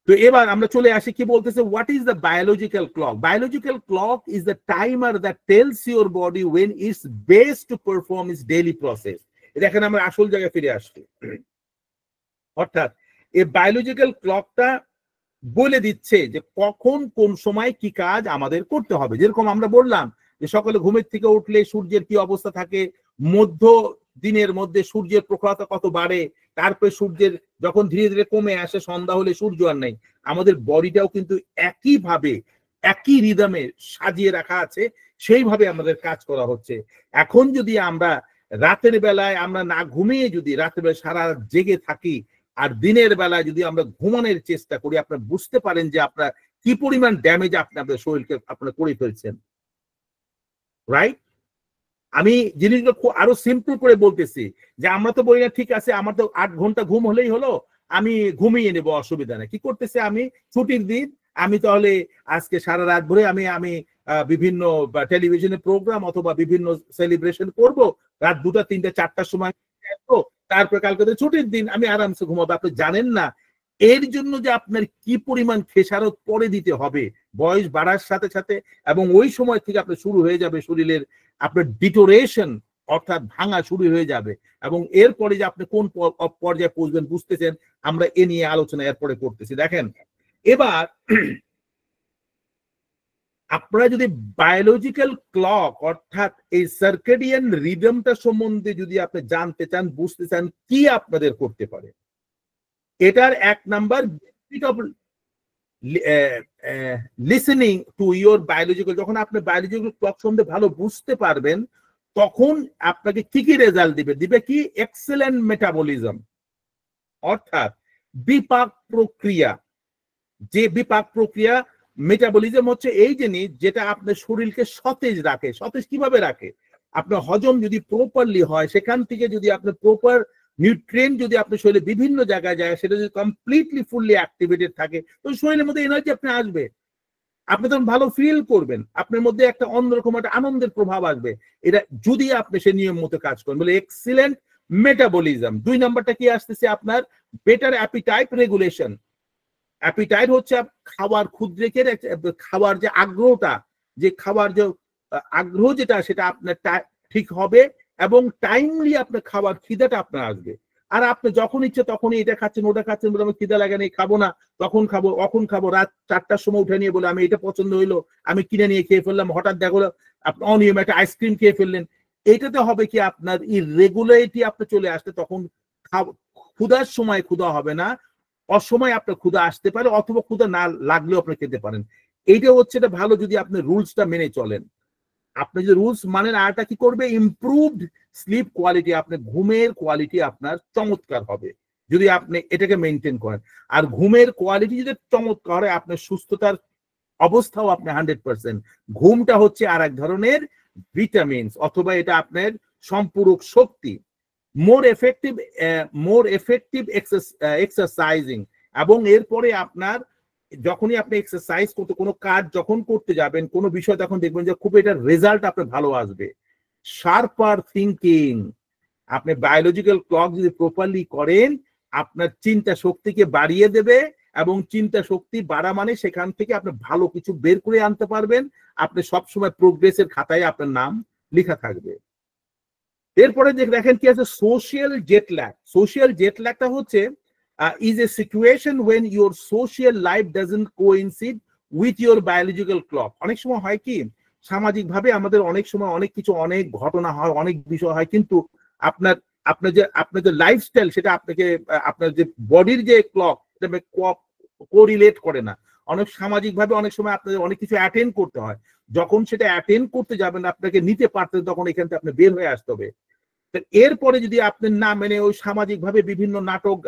তো এবার আমরা চলে আসি কি বলতেছে, what is the biological clock? Biological clock is the timer that tells your body when it's best to perform its daily process. দেখেন আমরা আসল জায়গায় ফিরে আসছি। অর্থাৎ এই বায়োলজিক্যাল ক্লকটা বলে দিচ্ছে যে কখন কোন সময় কি কাজ আমাদের করতে হবে। যেরকম আমরা বললাম যে সকালে ঘুমের থেকে উঠলে সূর্যের কি অবস্থা থাকে, মধ্য দিনের মধ্যে সূর্যের প্রখরতা কত বাড়ে, তারপরে সূর্যের যখন ধীরে ধীরে কমে আসে, সন্ধ্যা হলে সূর্য আর নেই। আমাদের বডিটাও কিন্তু একইভাবে একই রিদমে সাজিয়ে রাখা আছে, সেইভাবে আমাদের কাজ করা হচ্ছে। এখন যদি আমরা রাতের বেলায় আমরা না ঘুমিয়ে যদি রাতের বেলায় সারা জেগে থাকি আর দিনের বেলায় যদি আমরা ঘুমানোর চেষ্টা করি, আপনারা বুঝতে পারেন যে আপনার কি পরিমাণ ড্যামেজ আপনি আপনার শরীরকে আপনারা করে ফেলছেন, রাইট? আমি জিনিসগুলো আরো সিম্পল করে বলতেছি যে আমরা তো বলি না ঠিক আছে আমার তো 8 ঘন্টা ঘুম হলেই হলো, আমি ঘুমিয়ে নেবো, অসুবিধা নেই। কি করতেছে, আমি ছুটির দিন আমি তাহলে আজকে সারা রাত ভরে আমি বিভিন্ন টেলিভিশনে প্রোগ্রাম অথবা বিভিন্ন সেলিব্রেশন করব, রাত 2টা 3টা 4টার সময়, তারপরে কালকে তো ছুটির দিন আমি আরামসে ঘুমাবো। আপনি জানেন না এর জন্য যে আপনার কি পরিমাণ খেসারত পরে দিতে হবে বয়স বাড়ার সাথে সাথে, এবং ওই সময় থেকে আপনার শুরু হয়ে যাবে শরীরের আপনার ডিটোরেশন, অর্থাৎ ভাঙা শুরু হয়ে যাবে। এবং এরপরে যে আপনি কোন পর্যায়ে পৌঁছবেন বুঝতেছেন, আমরা এ নিয়ে আলোচনা এরপরে করতেছি। দেখেন এবার আপনারা যদি বায়োলজিক্যাল ক্লক অর্থাৎ এই সার্কেডিয়ান রিদমটা সম্বন্ধে যদি আপনি জানতে চান, বুঝতে চান কি আপনাদের করতে পারে, এটার 1 number listening to your biological. যখন আপনি বায়োলজিক্যাল ক্লক সম্বন্ধে ভালো বুঝতে পারবেন, তখন আপনাকে কি কি রেজাল্ট দিবে কি, এক্সেলেন্ট মেটাবলিজম, অর্থাৎ বিপাক প্রক্রিয়া। যে বিপাক প্রক্রিয়া, মেটাবলিজম হচ্ছে এই জিনিস যেটা আপনার শরীরকে সতেজ রাখে। সতেজ কিভাবে রাখে? আপনার হজম যদি প্রপারলি হয়, সেখান থেকে যদি আপনার প্রপার নিউট্রিয়েন্ট যদি আপনার শরীরে বিভিন্ন জায়গায় যায়, সেটা যদি কমপ্লিটলি ফুললি অ্যাক্টিভেটেড থাকে, তো শরীরের মধ্যে এনার্জি আপনি আসবে, আপনি তখন ভালো ফিল করবেন, আপনার মধ্যে একটা অন্যরকম একটা আনন্দের প্রভাব আসবে। এটা যদি আপনি সে নিয়ম মতো কাজ করেন, বলে এক্সিলেন্ট মেটাবলিজম। 2 নাম্বারটা কি আসতেছে আপনার, বেটার অ্যাপিটাইট রেগুলেশন। অ্যাপিটাইট হচ্ছে খাওয়ার ক্ষুদ্রেকের খাওয়ার যে আগ্রহটা, যে খাওয়ার যে আগ্রহ যেটা, সেটা আপনার ঠিক হবে এবং টাইমলি আপনার খাবার খিদাটা আপনার আসবে। আর আপনি যখন ইচ্ছে তখনই এটা খাচ্ছেন ওটা খাচ্ছেন, বলে আমি খিদা লাগে নেই, খাবো না, তখন খাবো, কখন খাবো, রাত 4টার সময় উঠে নিয়ে বলে আমি এটা পছন্দ হইলো, আমি কিনে নিয়ে খেয়ে ফেললাম, হঠাৎ দেখো আপনি অনিয়ম একটা আইসক্রিম খেয়ে ফেললেন। এইটাতে হবে কি, আপনার ইরেগুলারিটি আপনি চলে আসতে, তখন ক্ষুধার সময় ক্ষুধা হবে না, অসময় আপনার ক্ষুধা আসতে পারে, অথবা ক্ষুধা না লাগলেও আপনি খেতে পারেন। এইটা হচ্ছে এটা ভালো যদি আপনি রুলসটা মেনে চলেন। আপনি যদি রুলস মানেন, আরটা কি করবে, ইমপ্রুভড স্লিপ কোয়ালিটি, আপনার ঘুমের কোয়ালিটি আপনার চমৎকার হবে যদি আপনি এটাকে মেনটেন করেন। আর ঘুমের কোয়ালিটি যদি চমৎকার হয়, আপনার সুস্থতার অবস্থাও আপনি 100%। ঘুমটা হচ্ছে আর এক ধরনের ভিটামিনস, অথবা এটা আপনার সম্পূরক শক্তি। মোর এফেক্টিভ এক্সারসাইজিং, এবং এরপরে আপনার যখনই আপনি এক্সারসাইজ করতে, কোনো কাজ যখন করতে যাবেন, কোনো বিষয়, তখন দেখবেন যে খুব এটার রেজাল্ট আপনার ভালো আসবে। শার্পার থিঙ্কিং, আপনি বায়োলজিক্যাল ক্লক যদি প্রপারলি করেন, আপনার চিন্তা শক্তিকে বাড়িয়ে দেবে, এবং চিন্তা শক্তি বাড়া মানে সেখান থেকে আপনি ভালো কিছু বের করে আনতে পারবেন, আপনি সবসময় প্রোগ্রেসের খাতায় আপনার নাম লেখা থাকবে। এরপরে দেখেন কি আছে, social jet lag. Social jet ল্যাগটা হচ্ছে is a situation when your social life doesn't coincide with your biological clock. অনেক সময় হয় কি, সামাজিক ভাবে আমাদের অনেক সময় অনেক কিছু, অনেক ঘটনা হয়, অনেক বিষয় হয়, কিন্তু আপনার যে লাইফস্টাইল, সেটা আপনাকে আপনার যে বডির যে ক্লক, সেটা কোরিলেট করে না। অনেক সামাজিক ভাবে অনেক সময় আপনাদের অনেক কিছু অ্যাটেন্ড করতে হয়, যখন সেটা অ্যাটেন্ড করতে যাবেন আপনাকে নিতে পারতেন, তখন এখান থেকে আপনি বের হয়ে আসতে হবে। এরপরে যদি আপনি না মেনে ওই সামাজিক ভাবে বিভিন্ন নাটক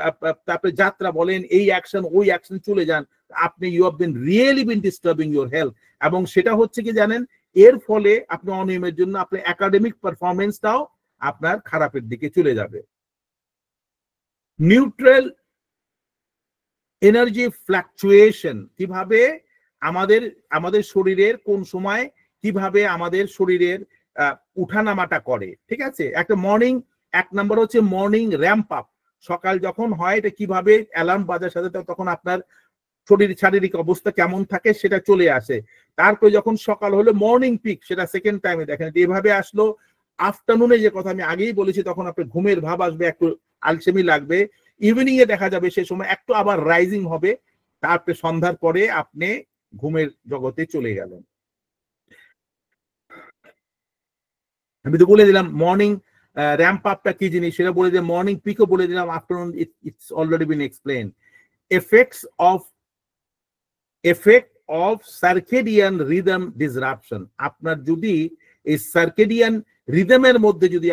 তারপরে যাত্রা বলেন, এই অ্যাকশন ওই অ্যাকশন চলে যান, আপনি you have been really been disturbing your health. এবং সেটা হচ্ছে কি জানেন, এর ফলে আপনি অনিয়মের জন্য আপনার একাডেমিক পারফরমেন্সটাও আপনার খারাপের দিকে চলে যাবে। নিউট্রাল এনার্জি ফ্লাকচুয়েশন, কিভাবে আমাদের শরীরের কোন সময় কিভাবে আমাদের শরীরের উঠানামাটা করে, ঠিক আছে। একটা মর্নিং, এক নম্বর হচ্ছে মর্নিং র্যাম্প আপ, সকাল যখন হয় এটা কিভাবে অ্যালার্ম বাজার সাথে তখন আপনার শারীরিক অবস্থা কেমন থাকে সেটা চলে আসে। তারপরে যখন সকাল হলো মর্নিং পিক, সেটা সেকেন্ড টাইমে দেখেন এভাবে আসলো। আফটারনুনে যে কথা আমি আগেই বলেছি, তখন আপনার ঘুমের ভাব আসবে, একটু আলসেমি লাগবে। ইভিনিং এ দেখা যাবে সে সময় একটু আবার রাইজিং হবে, তারপরে সন্ধ্যার পরে আপনি ঘুমের জগতে চলে গেলেন। আমি তো বলে দিলাম মর্নিং র্যাম্প আপটা কি জিনিস সেটা বলে দিলাম, মর্নিং পিকও বলে দিলাম, afternoon it's already been explain. Effect of circadian rhythm disruption, আপনার যদি এই সার্কেডিয়ান রিদমের মধ্যে যদি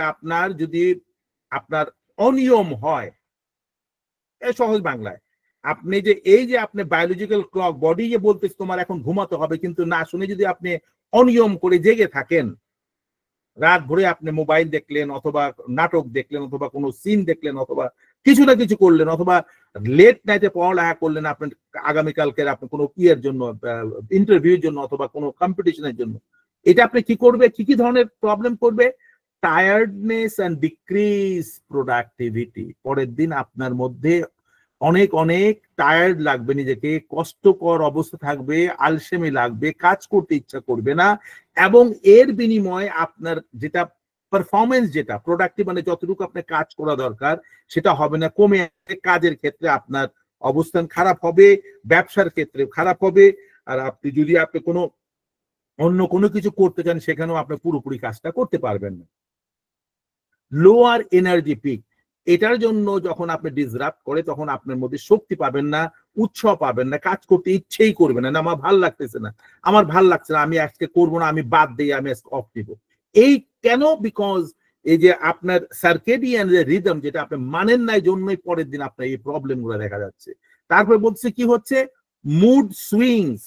আপনার অনিয়ম হয়, সহজ বাংলায় আপনি যে এই যে আপনি বায়োলজিক্যাল ক্লক বডি যে বলতেছে তোমার এখন ঘুমাতে হবে, কিন্তু না শুনে যদি আপনি অনিয়ম করে জেগে থাকেন, রাত ভরে আপনি মোবাইল দেখলেন অথবা নাটক দেখলেন অথবা কোনো সিন দেখলেন অথবা কিছু না কিছু করলেন অথবা লেট নাইটে পড়ালেখা করলেন আপনার আগামীকালকের আপনি কোনো ইয়ের জন্য, ইন্টারভিউর জন্য অথবা কোনো কম্পিটিশনের জন্য, এটা আপনি কি করবে, কি ধরনের প্রবলেম করবে? Tiredness and decrease productivity. পরের দিন আপনার মধ্যে অনেক অনেক টায়ার্ড লাগবে, নিজেকে কষ্টকর অবস্থা থাকবে, আলসেমি লাগবে, কাজ করতে ইচ্ছা করবে না, এবং এর বিনিময়ে আপনার যেটা পারফরমেন্স, যেটা প্রোডাক্টিভ মানে যতটুকু আপনার কাজ করা দরকার সেটা হবে না, কমে কাজের ক্ষেত্রে আপনার অবস্থান খারাপ হবে, ব্যবসার ক্ষেত্রে খারাপ হবে, আর আপনি যদি কোনো অন্য কোনো কিছু করতে চান সেখানেও আপনি পুরোপুরি কাজটা করতে পারবেন না। লোয়ার এনার্জি পিক, এটার জন্য যখন আপনি ডিসরাপ্ট করে তখন আপনার মধ্যে শক্তি পাবেন না, উৎসাহ পাবেন না, কাজ করতে ইচ্ছেই করবে না, আমার ভাল লাগতেছে না, আমার ভাল লাগছে না, আমি আজকে করবো না, আমি বাদ দিই, আমি অফ দিব। এই কেন? বিকজ এই যে আপনার সার্কেডিয়ান রিদম যেটা আপনি মানেন নাই জন্যই পরের দিন আপনার এই প্রবলেম গুলো দেখা যাচ্ছে। তারপরে বলছে কি হচ্ছে, মুড সুইংস,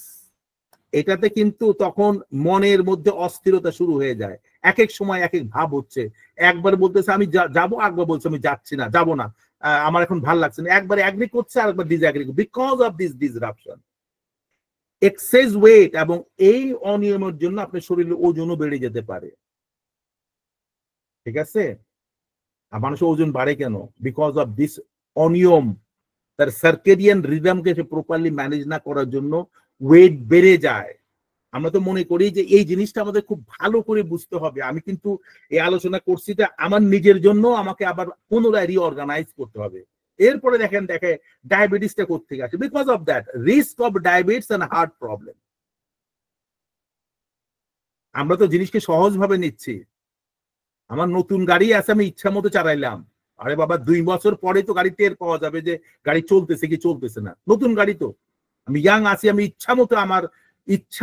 এটাতে কিন্তু তখন মনের মধ্যে অস্থিরতা শুরু হয়ে যায়, এক এক সময় এক এক ভাব হচ্ছে, একবার বলতেছে আমি যাবো, একবার বলছে আমি যাচ্ছি না, যাবো না, আমার এখন ভাল লাগছে না, একবার অ্যাগ্রি করছে আর একবার disagree, because of this disruption. Excess weight, এবং এই অনিয়মের জন্য আপনার শরীরের ওজনও বেড়ে যেতে পারে, ঠিক আছে। আর মানুষের ওজন বাড়ে কেন? বিকজ অফ দিস অনিয়ম, তার সার্কেডিয়ান রিদমকে সে প্রপারলি ম্যানেজ না করার জন্য ওয়েট বেড়ে যায়। আমরা তো মনে করি যে এই জিনিসটা আমাদের খুব ভালো করে বুঝতে হবে, আমি কিন্তু এই আলোচনা করছি যে আমার নিজের জন্য আমাকে আবার পুনরায় রিঅর্গানাইজ করতে হবে। এরপরে দেখে ডায়াবেটিসটা কোথেকে আসে, because of that risk of diabetes and heart problem. আমরা তো জিনিসকে সহজ ভাবে নিচ্ছি, আমার নতুন গাড়ি আছে, আমি ইচ্ছা মতো চালাইলাম, আরে বাবা 2 বছর পরে তো গাড়ি টের পাওয়া যাবে যে গাড়ি চলতেছে কি চলতেছে না, নতুন গাড়ি তো, আমি ইয়াং আছি, আমি ইচ্ছা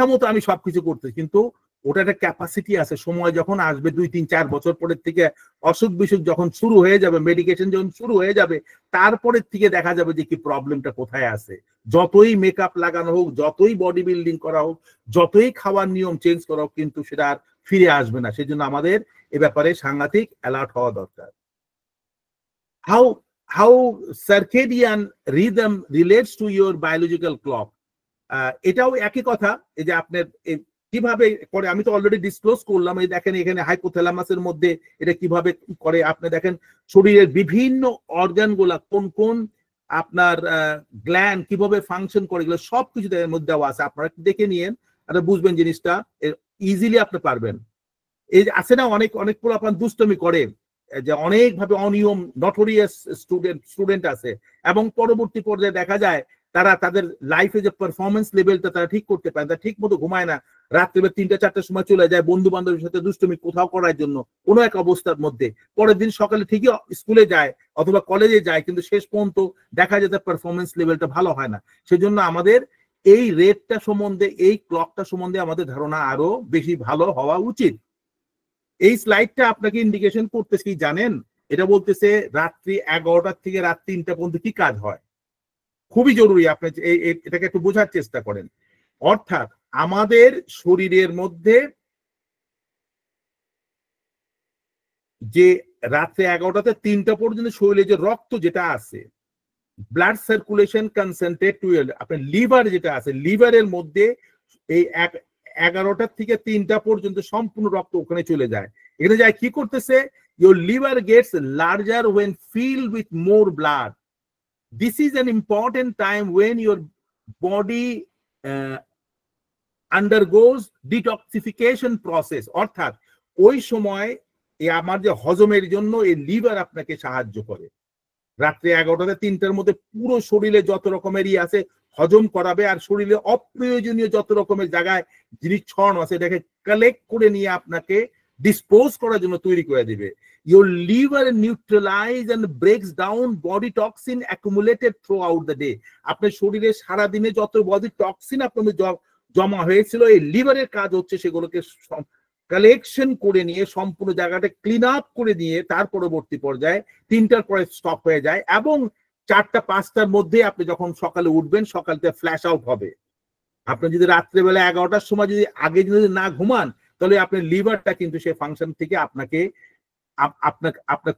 মতো আমি সবকিছু করতেছি, কিন্তু ওটা একটা ক্যাপাসিটি আছে, সময় যখন আসবে 2-3-4 বছর পরের থেকে অসুখ বিসুখ যখন শুরু হয়ে যাবে, মেডিকেশন যখন শুরু হয়ে যাবে, তারপরের থেকে দেখা যাবে যে কি প্রবলেমটা কোথায় আছে। যতই মেকআপ লাগানো হোক, যতই বডি বিল্ডিং করা হোক, যতই খাওয়ার নিয়ম চেঞ্জ করা হোক, কিন্তু সেটা আর ফিরে আসবে না। সেজন্য আমাদের এ ব্যাপারে সাংঘাতিক অ্যালার্ট হওয়া দরকার। How circadian rhythm relates to your biological clock, এটাও একই কথা। এই যে আপনার কিভাবে করে আমি তো অলরেডি ডিসক্লোজ করলাম, এই দেখেন এখানে হাইপোথ্যালামাসের মধ্যে এটা কিভাবে করে, আপনি দেখেন শরীরের বিভিন্ন অর্গান গুলা কোন কোন আপনার গ্ল্যান্ড কিভাবে ফাংশন করে, এগুলো সবকিছু এর মধ্যে দেওয়া আছে, আপনারা দেখে নিয়েন, আপনারা বুঝবেন জিনিসটা, ইজিলি আপনি পারবেন। এই আছে না অনেক অনেক পোলাপান দুষ্টমি করে, যে অনেকভাবে অনিয়ম নটোরিয়াস স্টুডেন্ট আছে, এবং পরবর্তী পর্যায়ে দেখা যায় তারা তাদের লাইফে যে পারফরমেন্স লেভেলটা তারা ঠিক করতে পারে, তারা ঠিক মতো ঘুমায় না, রাত্রে 3টা-4টার সময় চলে যায় বন্ধু বান্ধবের সাথে দুষ্টমি কোথাও করার জন্য কোনো এক অবস্থার মধ্যে, পরের দিন সকালে ঠিকই স্কুলে যায় অথবা কলেজে যায়, কিন্তু শেষ পর্যন্ত দেখা যায় তার পারফরমেন্স লেভেলটা ভালো হয় না। সেজন্য আমাদের এই রেটটা সম্বন্ধে, এই ক্লকটা সম্বন্ধে আমাদের ধারণা আরো বেশি ভালো হওয়া উচিত। এই স্লাইডটা আপনাকে ইন্ডিকেশন করতেছে কি জানেন, এটা বলতেছে রাত্রি 11টা থেকে রাত 3টা পর্যন্ত কি কাজ হয়। খুবই জরুরি, আপনি এটাকে একটু বোঝার চেষ্টা করেন। অর্থাৎ আমাদের শরীরের মধ্যে যে রাত্রে 11টা থেকে 3টা পর্যন্ত শরীরে যে রক্ত যেটা আছে, ব্লাড সার্কুলেশন কনসেন্ট্রেট টু আপনার লিভার যেটা আছে, লিভারের মধ্যে এই 11টা থেকে 3টা পর্যন্ত সম্পূর্ণ রক্ত ওখানে চলে যায়। এখানে যায় কি করতেছে, your liver gets larger when filled with more blood. This is an important time when your body undergoes detoxification process. অর্থাৎ ওই সময় আমার যে হজমের জন্য এই লিভার আপনাকে সাহায্য করে। রাত্রে 11টা থেকে 3টার মধ্যে পুরো শরীরে যত রকমের আছে হজম করাবে, আর শরীরে অপ্রয়োজনীয় যত রকমের জায়গায় জিনিস ছড়ানো আছে এটাকে কালেক্ট করে নিয়ে আপনাকে ডিসপোজ করার জন্য তৈরি করে দিবে। Your liver neutralize and breaks down body toxin accumulated throughout the day. আপনার শরীরে সারা দিনে যত বডি টক্সিন আপনার জমা হয়েছিল, এই লিভারের কাজ হচ্ছে সেগুলোকে কালেকশন করে নিয়ে সম্পূর্ণ জায়গাটা ক্লিন আপ করে নিয়ে তার পরবর্তী পর্যায়ে 3টার পরে স্টপ হয়ে যায়, এবং 4টা-5টার মধ্যে আপনি যখন সকালে উঠবেন সকালতে ফ্ল্যাশ আউট হবে। আপনি যদি রাত্রেবেলা 11টার সময় যদি আগে যদি না ঘুমান, তাহলে আপনার লিভারটা কিন্তু সেই ফাংশন থেকে আপনার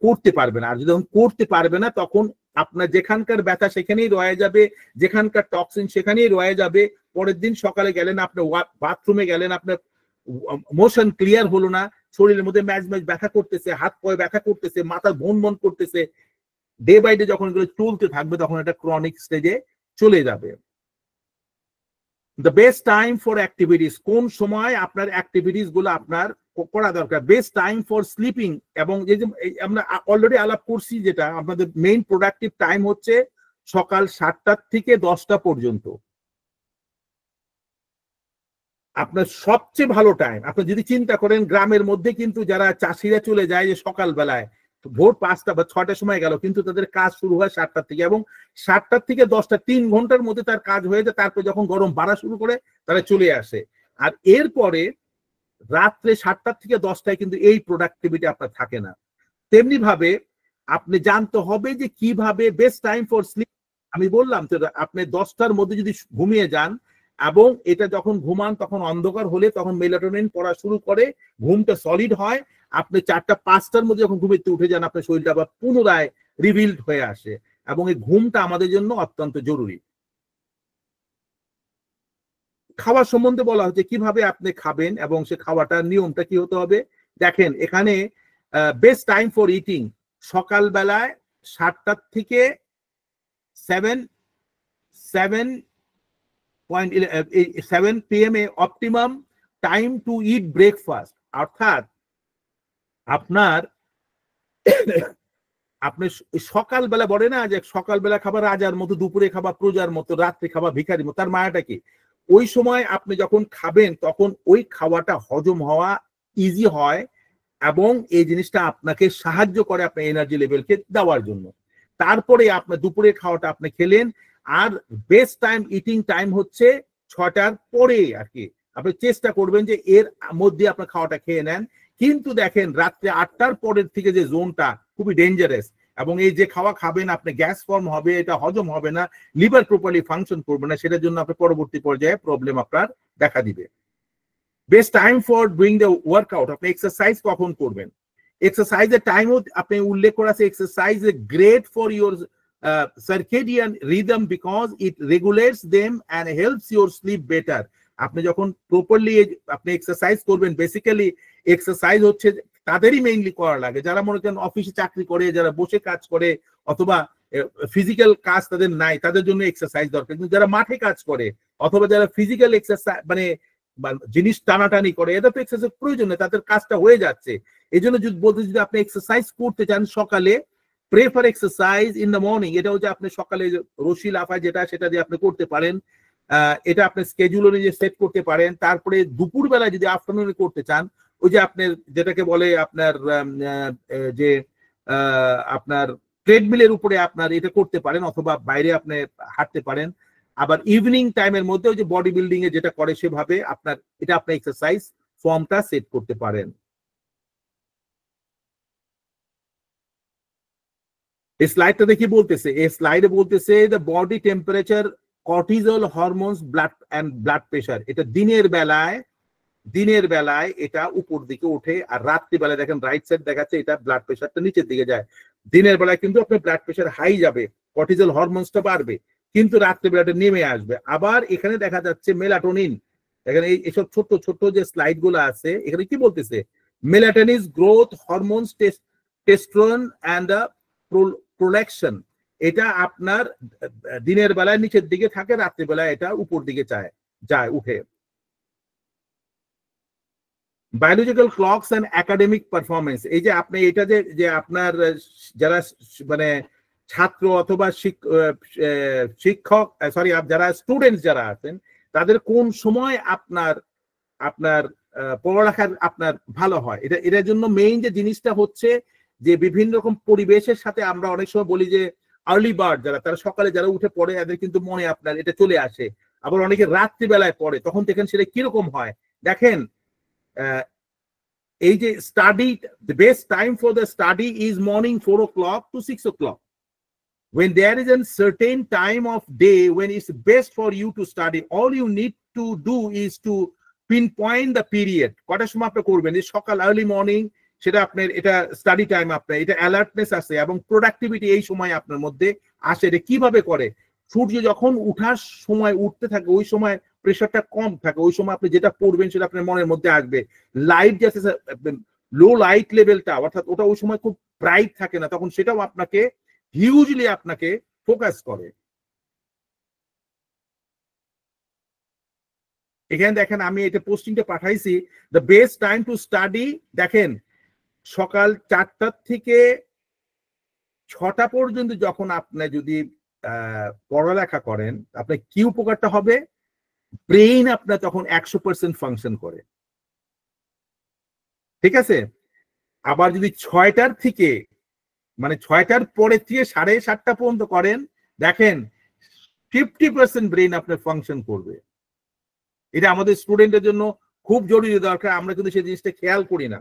করতে পারবে না। আর যদি করতে পারবে না, তখন আপনার যেখানকার ব্যথা সেখানেই রয়ে যাবে, যেখানকার টক্সিন সেখানেই রয়ে যাবে। পরের দিন সকালে গেলেন, আপনার বাথরুমে গেলেন, আপনার মোশন ক্লিয়ার হলো না, শরীরের মধ্যে ম্যাজ ব্যথা করতেছে, হাত পায়ে ব্যথা করতেছে, মাথা ভন করতেছে। ডে বাই ডে যখন এগুলো চলতে থাকবে তখন এটা ক্রনিক স্টেজে চলে যাবে। The best time for activities, কোন সময় আপনার অ্যাক্টিভিটিস গুলো আপনার করা দরকার। বেস্ট টাইম ফর স্লিপিং, এবং যে আমরা অলরেডি আলাপ করছি যেটা আপনাদের মেইন প্রোডাক্টিভ টাইম হচ্ছে সকাল 7টা থেকে 10টা পর্যন্ত। আপনার সবচেয়ে ভালো টাইম, আপনি যদি চিন্তা করেন গ্রামের মধ্যে কিন্তু যারা চাষিরা চলে যায় যে সকালবেলায় ভোর 5টা বা 6টার সময় গেল, কিন্তু তাদের কাজ শুরু হয় 7টা থেকে, এবং 7টা থেকে 10টা 3 ঘন্টার মধ্যে তার কাজ হয়ে যায়। তারপরে যখন গরম বাড়া শুরু করে তারা চলে আসে। আর এরপরে রাত্রে 7টা থেকে 10টায় কিন্তু এই প্রোডাক্টিভিটি আপনার থাকে না। তেমনি ভাবে আপনি জানতে হবে যে কিভাবে বেস্ট টাইম ফর স্লিপ। আমি বললাম তো আপনি 10টার মধ্যে যদি ঘুমিয়ে যান, এবং এটা যখন ঘুমান তখন অন্ধকার হলে তখন মেলাটোনিন পড়া শুরু করে, ঘুমটা সলিড হয়। আপনি 4টা-5টার মধ্যে যখন ঘুমিয়ে উঠে যান, আপনার শরীরটা আবার পুনরায় রিভিল্ড হয়ে আসে, এবং এই ঘুমটা আমাদের জন্য অত্যন্ত জরুরি। খাওয়ার সম্বন্ধে বলা হচ্ছে কিভাবে আপনি খাবেন এবং সে খাওয়াটার নিয়মটা কি হতে হবে। দেখেন এখানে বেস্ট টাইম ফর ইটিং, সকালবেলায় 7টা থেকে 7 PM optimum time to eat breakfast. অর্থাৎ আপনার আপনি সকালবেলা বলে না যে সকালবেলা খাবার রাজার মতো, দুপুরে খাবার প্রজার মতো, রাত্রে খাবার ভিখারির মতো। তার মায়াটা কি, ওই সময় আপনি যখন খাবেন তখন ওই খাওয়াটা হজম হওয়া ইজি হয়, এবং এই জিনিসটা আপনাকে সাহায্য করে আপনার এনার্জি লেভেলকে দেওয়ার জন্য। তারপরে আপনার দুপুরে খাওয়াটা আপনি খেলেন, আর বেস্ট টাইম ইটিং টাইম হচ্ছে 6টার পরে আর কি। আপনি চেষ্টা করবেন যে এর মধ্যে আপনার খাওয়াটা খেয়ে নেন। কিন্তু দেখেন রাত্রে 8টার পরের থেকে যে জোনটা খুবই ডেঞ্জারাস, এবং এই যে খাওয়া খাবেন আপনি গ্যাস ফর্ম হবে, এটা হজম হবে না, লিভার প্রপারলি ফাংশন করবে না, সেটার জন্য আপনি পরবর্তী পর্যায়ে প্রবলেম আপনার দেখা দিবে। Best time for doing the workout, আপনি এক্সারসাইজ কখন করবেন। এক্সারসাইজের টাইমও আপনি উল্লেখ করা আছে। Exercise is great for your circadian rhythm because it regulates them and helps your sleep better. আপনি যখন প্রপারলি আপনি এক্সারসাইজ করবেন, বেসিক্যালি এক্সারসাইজ হচ্ছে তাদেরই মেইনলি করা লাগে যারা মনে করেন অফিসে চাকরি করে, যারা বসে কাজ করে, অথবা ফিজিক্যাল কাজ তাদের নাই, তাদের জন্য এক্সারসাইজ দরকার। কিন্তু যারা মাঠে কাজ করে অথবা যারা ফিজিক্যাল এক্সারসাইজ মানে জিনিস টানাটানি করে, এটা তো এক্সারসাইজ প্রয়োজন নেই, তাদের কাজটা হয়ে যাচ্ছে। এই জন্য যদি বলতে যদি আপনি এক্সারসাইজ করতে চান সকালে, prefer exercise in the morning. এটা হচ্ছে আপনি সকালে রশি লাফায় যেটা, সেটা দিয়ে আপনি করতে পারেন। এটা আপনি স্কেজুল অনুযায়ী সেট করতে পারেন। তারপরে দুপুর বেলা যদি আফটারনুনে করতে চান, ওই যে আপনার যেটাকে বলে আপনার যে আপনার ট্রেডমিলের উপরে আপনার এটা করতে পারেন, অথবা বাইরে আপনি হাঁটতে পারেন। আবার ইভিনিং টাইমের মধ্যে ওই যে বডি বিল্ডিং এ যেটা করে সেভাবে আপনার এটা আপনার এক্সারসাইজ ফর্মটা সেট করতে পারেন। এই স্লাইডটাতে কি বলতেছে? এই স্লাইডে বলতেছে the body temperature, cortisol hormones, blood pressure. এটা দিনের বেলায় এটা উপর দিকে ওঠে, আর রাত্রি বেলায় দেখেন রাইট সাইড দেখাচ্ছে এটা ব্লাড প্রেশারটা নিচের দিকে যায়। দিনের বেলায় কিন্তু আপনার ব্লাড প্রেশার হাই যাবে, কর্টিজল হরমোনসটা বাড়বে, কিন্তু রাত্রি বেলাটা নেমে আসবে। আবার এখানে দেখা যাচ্ছে মেলাটোনিন, এখানে এইসব ছোট ছোট যে স্লাইড গুলো আছে এখানে কি বলতেছে? Melatonin growth hormones, testosterone and prolactin, এটা আপনার দিনের বেলায় নিচের দিকে থাকে, রাত্রি বেলায় এটা উপর দিকে যায় উঠে। Biological clocks and academic performance, এই যে আপনি এটা যে আপনার যারা মানে ছাত্র অথবা শিক্ষক সরি যারা স্টুডেন্টস যারা আছেন তাদের কোন সময় আপনার পড়ালেখার আপনার ভালো হয়, এটার জন্য মেইন যে জিনিসটা হচ্ছে যে বিভিন্ন রকম পরিবেশের সাথে আমরা অনেক সময় বলি যে আর্লি বার্ড যারা, তারা সকালে যারা উঠে পড়ে এদের কিন্তু মনে আপনার এটা চলে আসে। আবার অনেকে রাত্রিবেলায় পড়ে, তখন দেখেন সেটা কিরকম হয়। দেখেন এই যে study, the best time for the study is morning 4 o'clock to 6 o'clock. When there is a certain time of day when it's best for you to study, all you need to do is to pinpoint the period. কটার সময় আপনি করবেন? এই সকাল আর্লি মর্নিং, সেটা আপনার এটা স্টাডি টাইম, আপনার এটা অ্যালার্টনেস আছে এবং প্রোডাক্টিভিটি এই সময় আপনার মধ্যে আসে। এটা কিভাবে করে? সূর্য যখন উঠার সময় উঠতে থাকে ওই সময় প্রেশারটা কম থাকে, ওই সময় আপনি যেটা পড়বেন সেটা আপনার মনের মধ্যে আসবে। লাইট যে লো লাইট লেভেলটা, অর্থাৎ ওটা ওই সময় খুব ব্রাইট থাকে না, তখন সেটাও আপনাকে হিউজলি আপনাকে ফোকাস করে। এখানে দেখেন আমি এটা পোস্টিংটা পাঠাইছি, the best time to study. দেখেন সকাল 4টা থেকে 6টা পর্যন্ত যখন আপনি যদি পড়ালেখা করেন আপনার কি উপকারটা হবে? ব্রেইন আপনার তখন 100% ফাংশন করে, ঠিক আছে? আবার যদি 6টার থেকে মানে 6টার পরে থেকে 7:30টা পর্যন্ত করেন, দেখেন 50% ব্রেইন আপনার ফাংশন করবে। এটা আমাদের স্টুডেন্টের জন্য খুব জরুরি দরকার, আমরা কিন্তু সেই জিনিসটা খেয়াল করি না।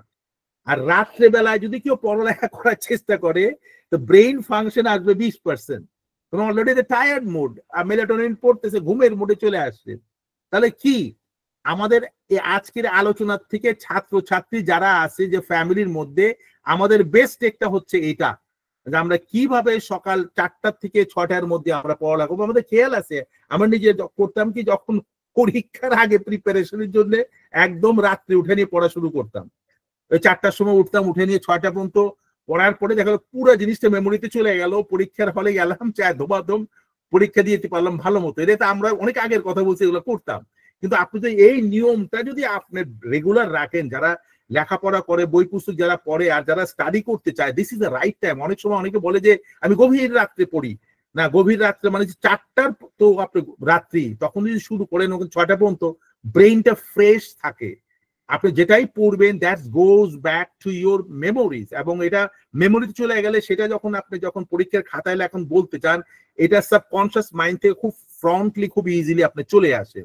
আর রাত্রে বেলায় যদি কেউ পড়ালেখা করার চেষ্টা করে তো ব্রেইন ফাংশন আসবে 20%, কারণ অলরেডি টায়ার্ড মুড, আর মেলাটোনিন পড়তেছে, ঘুমের মুডে চলে আসছে। তাহলে কি আমাদের এই আজকের আলোচনার থেকে ছাত্র ছাত্রী যারা আছে যে ফ্যামিলির মধ্যে, আমাদের বেস্ট একটা হচ্ছে এটা যে আমরা কিভাবে সকাল 4টা থেকে 6টার মধ্যে আমরা পড়ালেখা করবো। আমাদের খেয়াল আছে, আমরা নিজে করতাম কি, যখন পরীক্ষার আগে প্রিপারেশনের জন্য একদম রাত্রে উঠে নিয়ে পড়া শুরু করতাম। ওই 4টার সময় উঠতাম, উঠে নিয়ে 6টা পর্যন্ত পড়ার পরে দেখা গেল পুরো জিনিসটা মেমোরিতে চলে গেল। পরীক্ষার হলে গেলাম, চায় ধোবাধম পরীক্ষা দিতে পারলাম ভালো মতো। এটা আমরা অনেক আগের কথা বলছি, এগুলো করতাম। কিন্তু আপনি যদি এই নিয়মটা যদি আপনি রেগুলার রাখেন, যারা লেখাপড়া করে, বই পুস্তক যারা পড়ে আর যারা স্টাডি করতে চায়, this is the right time. অনেক সময় অনেকে বলে যে আমি গভীর রাত্রে পড়ি, না গভীর রাত্রে মানে 4টার তো আপনি রাত্রি, তখন যদি শুরু করেন 6টা পর্যন্ত ব্রেইনটা ফ্রেশ থাকে, আপনি যেটাই পড়বেন that goes back to your memories, এবং এটা মেমোরিতে চলে গেলে সেটা যখন পরীক্ষার খাতায় এখন বলতে চান, এটা সাবকনশিয়াস মাইন্ড থেকে খুব ফ্রন্টলি খুব ইজিলি আপনি চলে আসে।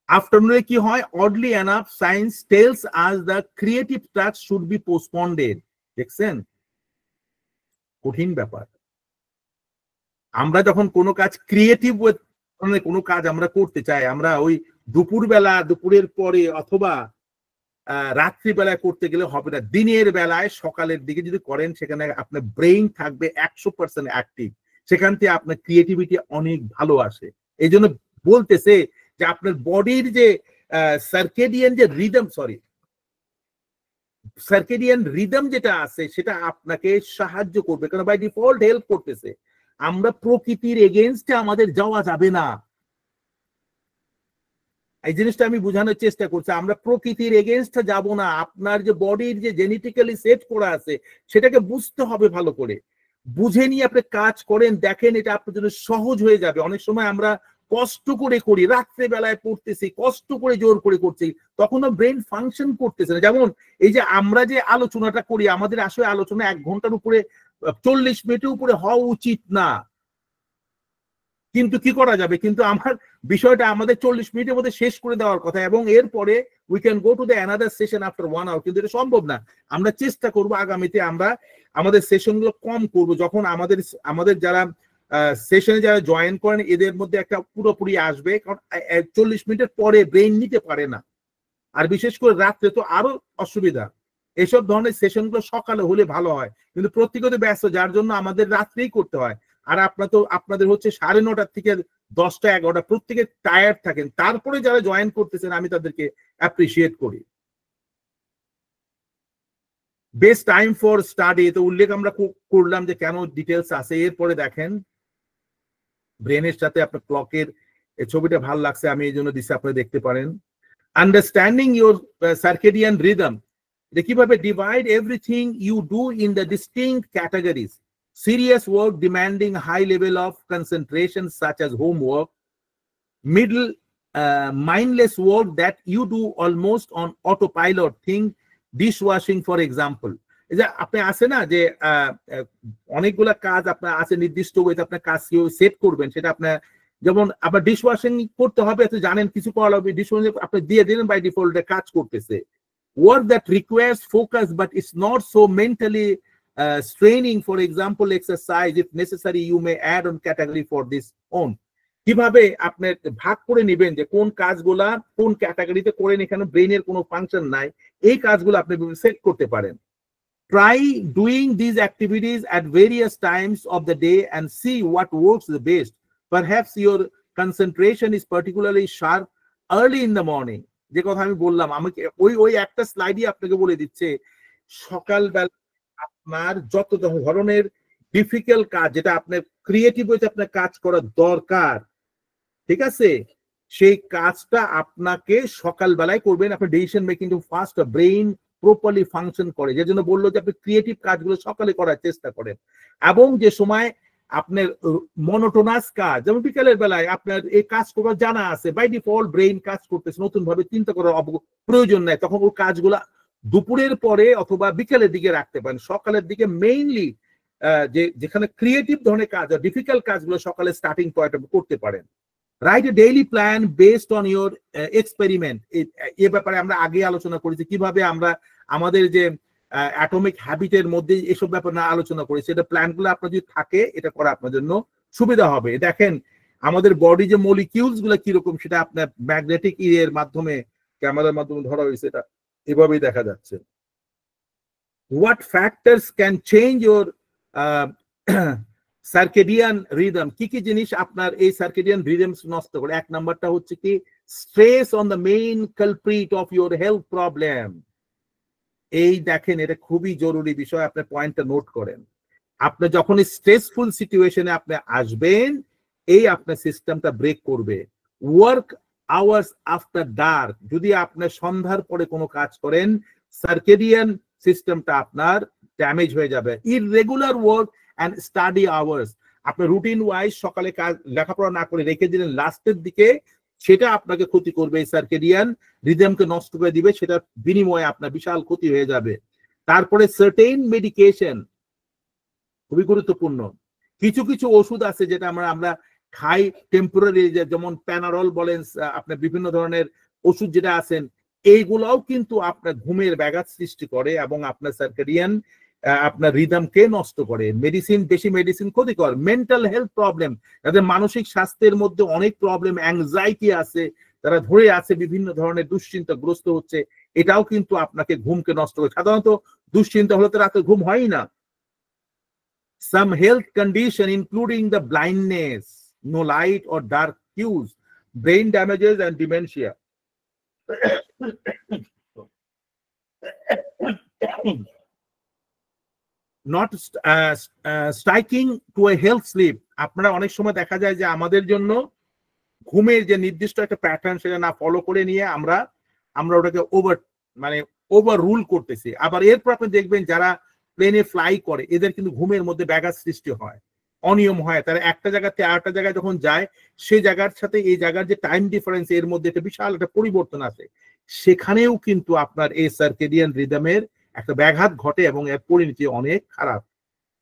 আফটারনুনে কি হয়? Oddly enough science tells us the creative touch should be postponed. দেখছেন কঠিন ব্যাপার। আমরা যখন কোনো কাজ ক্রিয়েটিভ কোনো কাজ আমরা করতে চাই, আমরা ওই দুপুরের পরে অথবা রাত্রিবেলায় করতে গেলে হবে না। দিনের বেলায় সকালের দিকে যদি করেন, সেখানে আপনার ব্রেইন থাকবে 100% অ্যাক্টিভ, সেখান থেকে আপনার ক্রিয়েটিভিটি অনেক ভালো আসে। এই জন্য বলতেছে যে আপনার বডির যে সার্কেডিয়ান যে সার্কেডিয়ান রিদম যেটা আছে সেটা আপনাকে সাহায্য করবে, কারণ বাই ডিফল্ট হেল্প করতেছে। আমরা প্রকৃতির এগেইনস্টে আমাদের যাওয়া যাবে না, এই জিনিসটা আমি বোঝানোর চেষ্টা করছি। আমরা প্রকৃতির এগেইনস্টে যাব না। আপনার যে বডির যে জেনেটিক্যালি সেট করা আছে সেটাকে বুঝতে হবে ভালো করে, বুঝে নিয়ে আপনি কাজ করেন, দেখেন এটা আপনার জন্য সহজ হয়ে যাবে। অনেক সময় আমরা কষ্ট করে করি, রাত্রে বেলায় পড়তেছি, কষ্ট করে জোর করে করছি, তখনও ব্রেন ফাংশন করতেছে না। যেমন এই যে আমরা যে আলোচনাটা করি, আমাদের আসলে আলোচনা 1 ঘন্টার উপরে 40 মিনিটের উপরে হওয়া উচিত না। কিন্তু কি করা যাবে, কিন্তু আমার বিষয়টা আমাদের 40 মিনিটের মধ্যে শেষ করে দেওয়ার কথা, এবং এরপরে we can go to the another session after 1 hour, কিন্তু এটা সম্ভব না। আমরা চেষ্টা করব আগামীতে আমরা আমাদের সেশনগুলো কম করব, যখন আমাদের যারা সেশনে যারা জয়েন করেন এদের মধ্যে একটা পুরোপুরি আসবে, কারণ 40 মিনিটের পরে ব্রেইন নিতে পারে না, আর বিশেষ করে রাত্রে তো আরো অসুবিধা। এসব ধরনের সেশনগুলো সকালে হলে ভালো হয়, কিন্তু প্রত্যেকতে ব্যস্ত, যার জন্য আমাদের রাত্রেই করতে হয়। আর আপনাদের হচ্ছে 9:30 থেকে 10টা 11টা, প্রত্যেকে টায়ার্ড থাকেন, তারপরে যারা জয়েন করতেছেন আমি তাদেরকে অ্যাপ্রিসিয়েট করি। বেস্ট টাইম ফর স্টাডি তো উল্লেখ আমরা করলাম যে কেন ডিটেলস আছে। এরপরে দেখেন ব্রেনের সাথে আপনার ক্লকের ছবিটা ভালো লাগছে, আমি এই জন্য দিচ্ছি, আপনি দেখতে পারেন। আন্ডারস্ট্যান্ডিং ইউর সার্কেডিয়ান রিদম, কিভাবে divide everything you do in the distinct categories. Serious work demanding high level of concentration such as homework, middle mindless work that you do almost on autopilot, think dishwashing for example. এই যে আপনি আছে না যে অনেকগুলা কাজ আপনার আছে নির্দিষ্ট ওয়েতে আপনার কাজ সেট করবেন, সেটা আপনার যেমন আপনার ডিশওয়াশিং করতে হবে, আপনি জানেন কিছু করা হবে, ডিশওয়াশিং আপনি দিয়ে দিলেন, বাই ডিফল্ট কাজ করতেছে। Work that requires focus but is not so mentally straining, for example exercise if necessary you may add on category for this own. কিভাবে আপনি ভাগ করে নেবেন যে কোন কাজগুলা কোন ক্যাটাগরিতে করেন, এখানে ব্রেইনের কোনো ফাংশন নাই, এই কাজগুলো আপনি সেট করতে পারেন। Try doing these activities at various times of the day and see what works the best. Perhaps your concentration is particularly sharp early in the morning. যে কথা আমি বললাম, আমাকে ওই একটা স্লাইডই আপনাকে বলে দিচ্ছে সকালবেলা আপনার যত ধরনের ডিফিকাল্ট কাজ, যেটা আপনার ক্রিয়েটিভ হইতে আপনার কাজ করা দরকার, ঠিক আছে, সেই কাজটা আপনাকে সকালবেলায় করবেন। আপনার decision making fast, brain properly function করে, যে জন্য বললো যে আপনি ক্রিয়েটিভ কাজগুলো সকালে করার চেষ্টা করেন। এবং যে সময় আপনার মনোটোনাস কাজ, যেমন বিকালের বেলায় আপনার এই কাজ করার জানা আছে, বাই ডিফল্ট ব্রেইন কাজ করতেছে, নতুন ভাবে চিন্তা করার প্রয়োজন নাই, তখন ওই কাজগুলা দুপুরের পরে অথবা বিকালের দিকে রাখতে পারেন। সকালের দিকে মেইনলি যেখানে ক্রিয়েটিভ ধরনের কাজ, ডিফিকাল্ট কাজগুলো সকালে স্টার্টিং পয়েন্ট করতে পারেন। Right a daily plan based on your experiment, এ ব্যাপারে আমরা আগে আলোচনা করেছি, কিভাবে আমরা আমাদের যে অ্যাটমিক হ্যাবিটের মধ্যে এসব ব্যাপার না আলোচনা করেছি। এটা প্ল্যানগুলো আপনার যদি থাকে এটা করা আপনার জন্য সুবিধা হবে। দেখেন আমাদের বডি যে মলিকিউলস গুলো কিরকম, সেটা আপনার ম্যাগনেটিক এর মাধ্যমে, ক্যামেরার মাধ্যমে ধরা হয়েছে, এটা এভাবেই দেখা যাচ্ছে। What factors can change your circadian rhythm, কি কি জিনিস আপনার এই সার্কেডিয়ান রিদম নষ্ট করে? এক নাম্বারটা হচ্ছে কি stress on the main culprit of your health problem. এই দেখেন এটা খুবই জরুরি বিষয়, আপনি পয়েন্টটা নোট করেন। আপনি যখন স্ট্রেসফুল সিচুয়েশনে আপনি আসবেন, এই আপনার সিস্টেমটা ব্রেক করবে। ওয়ার্ক আওয়ার্স আফটার ডার্ক, যদি আপনি সন্ধ্যার পরে কোনো কাজ করেন, সার্কেডিয়ান সিস্টেমটা আপনার ড্যামেজ হয়ে যাবে। Irregular work and study hours, আপনি রুটিন ওয়াইজ সকালে কাজ লেখাপড়া না করে রেখে দিলেন লাস্টের দিকে, সেটা আপনাকে ক্ষতি করবে, এই সার্কেডিয়ান রিদমকে নষ্ট করে দিবে, সেটা বিনিময়ে আপনার বিশাল ক্ষতি হয়ে যাবে। তারপরে সার্টেইন মেডিকেশন খুবই গুরুত্বপূর্ণ। কিছু কিছু ওষুধ আছে যেটা আমরা খাই টেম্পোরারি, যেমন প্যানারল বলেন, আপনার বিভিন্ন ধরনের ওষুধ যেটা আছেন, এইগুলাও কিন্তু আপনার ঘুমের ব্যাঘাত সৃষ্টি করে এবং আপনার সার্কেডিয়ান আপনার রিদমকে নষ্ট করে। বেশি মেডিসিন ক্ষতিকর। মেন্টাল হেলথ প্রবলেম, যাদের মানসিক স্বাস্থ্যের মধ্যে অনেক প্রবলেম, অ্যাংজাইটি আছে, তারা ধরে আছে বিভিন্ন ধরনের দুশ্চিন্তাগ্রস্ত হচ্ছে, এটাও কিন্তু আপনাকে ঘুমকে নষ্ট করে। সাধারণত দুশ্চিন্তা হলে তো রাতে ঘুম হয় না। Some health condition including the blindness, no light or dark cues, brain damages and dementia. Not striking to a health sleep, আপনারা অনেক সময় দেখা যায় যে আমাদের জন্য ঘুমের যে নির্দিষ্ট একটা প্যাটার্ন সেটা না ফলো করে নিয়ে আমরা ওটাকে ওভার রুল করতেছি। আবার এরপর আপনি দেখবেন যারা প্লেনে ফ্লাই করে, এদের কিন্তু ঘুমের মধ্যে ব্যাঘাত সৃষ্টি হয়, অনিয়ম হয়। তারা একটা জায়গাতে আরেকটা জায়গায় যখন যায়, সেই জায়গার সাথে এই জায়গার যে টাইম ডিফারেন্স, এর মধ্যে একটা বিশাল একটা পরিবর্তন আসে, সেখানেও কিন্তু আপনার এই সার্কেডিয়ান রিদমের একটা ব্যাঘাত ঘটে এবং এর পরিণতি অনেক খারাপ।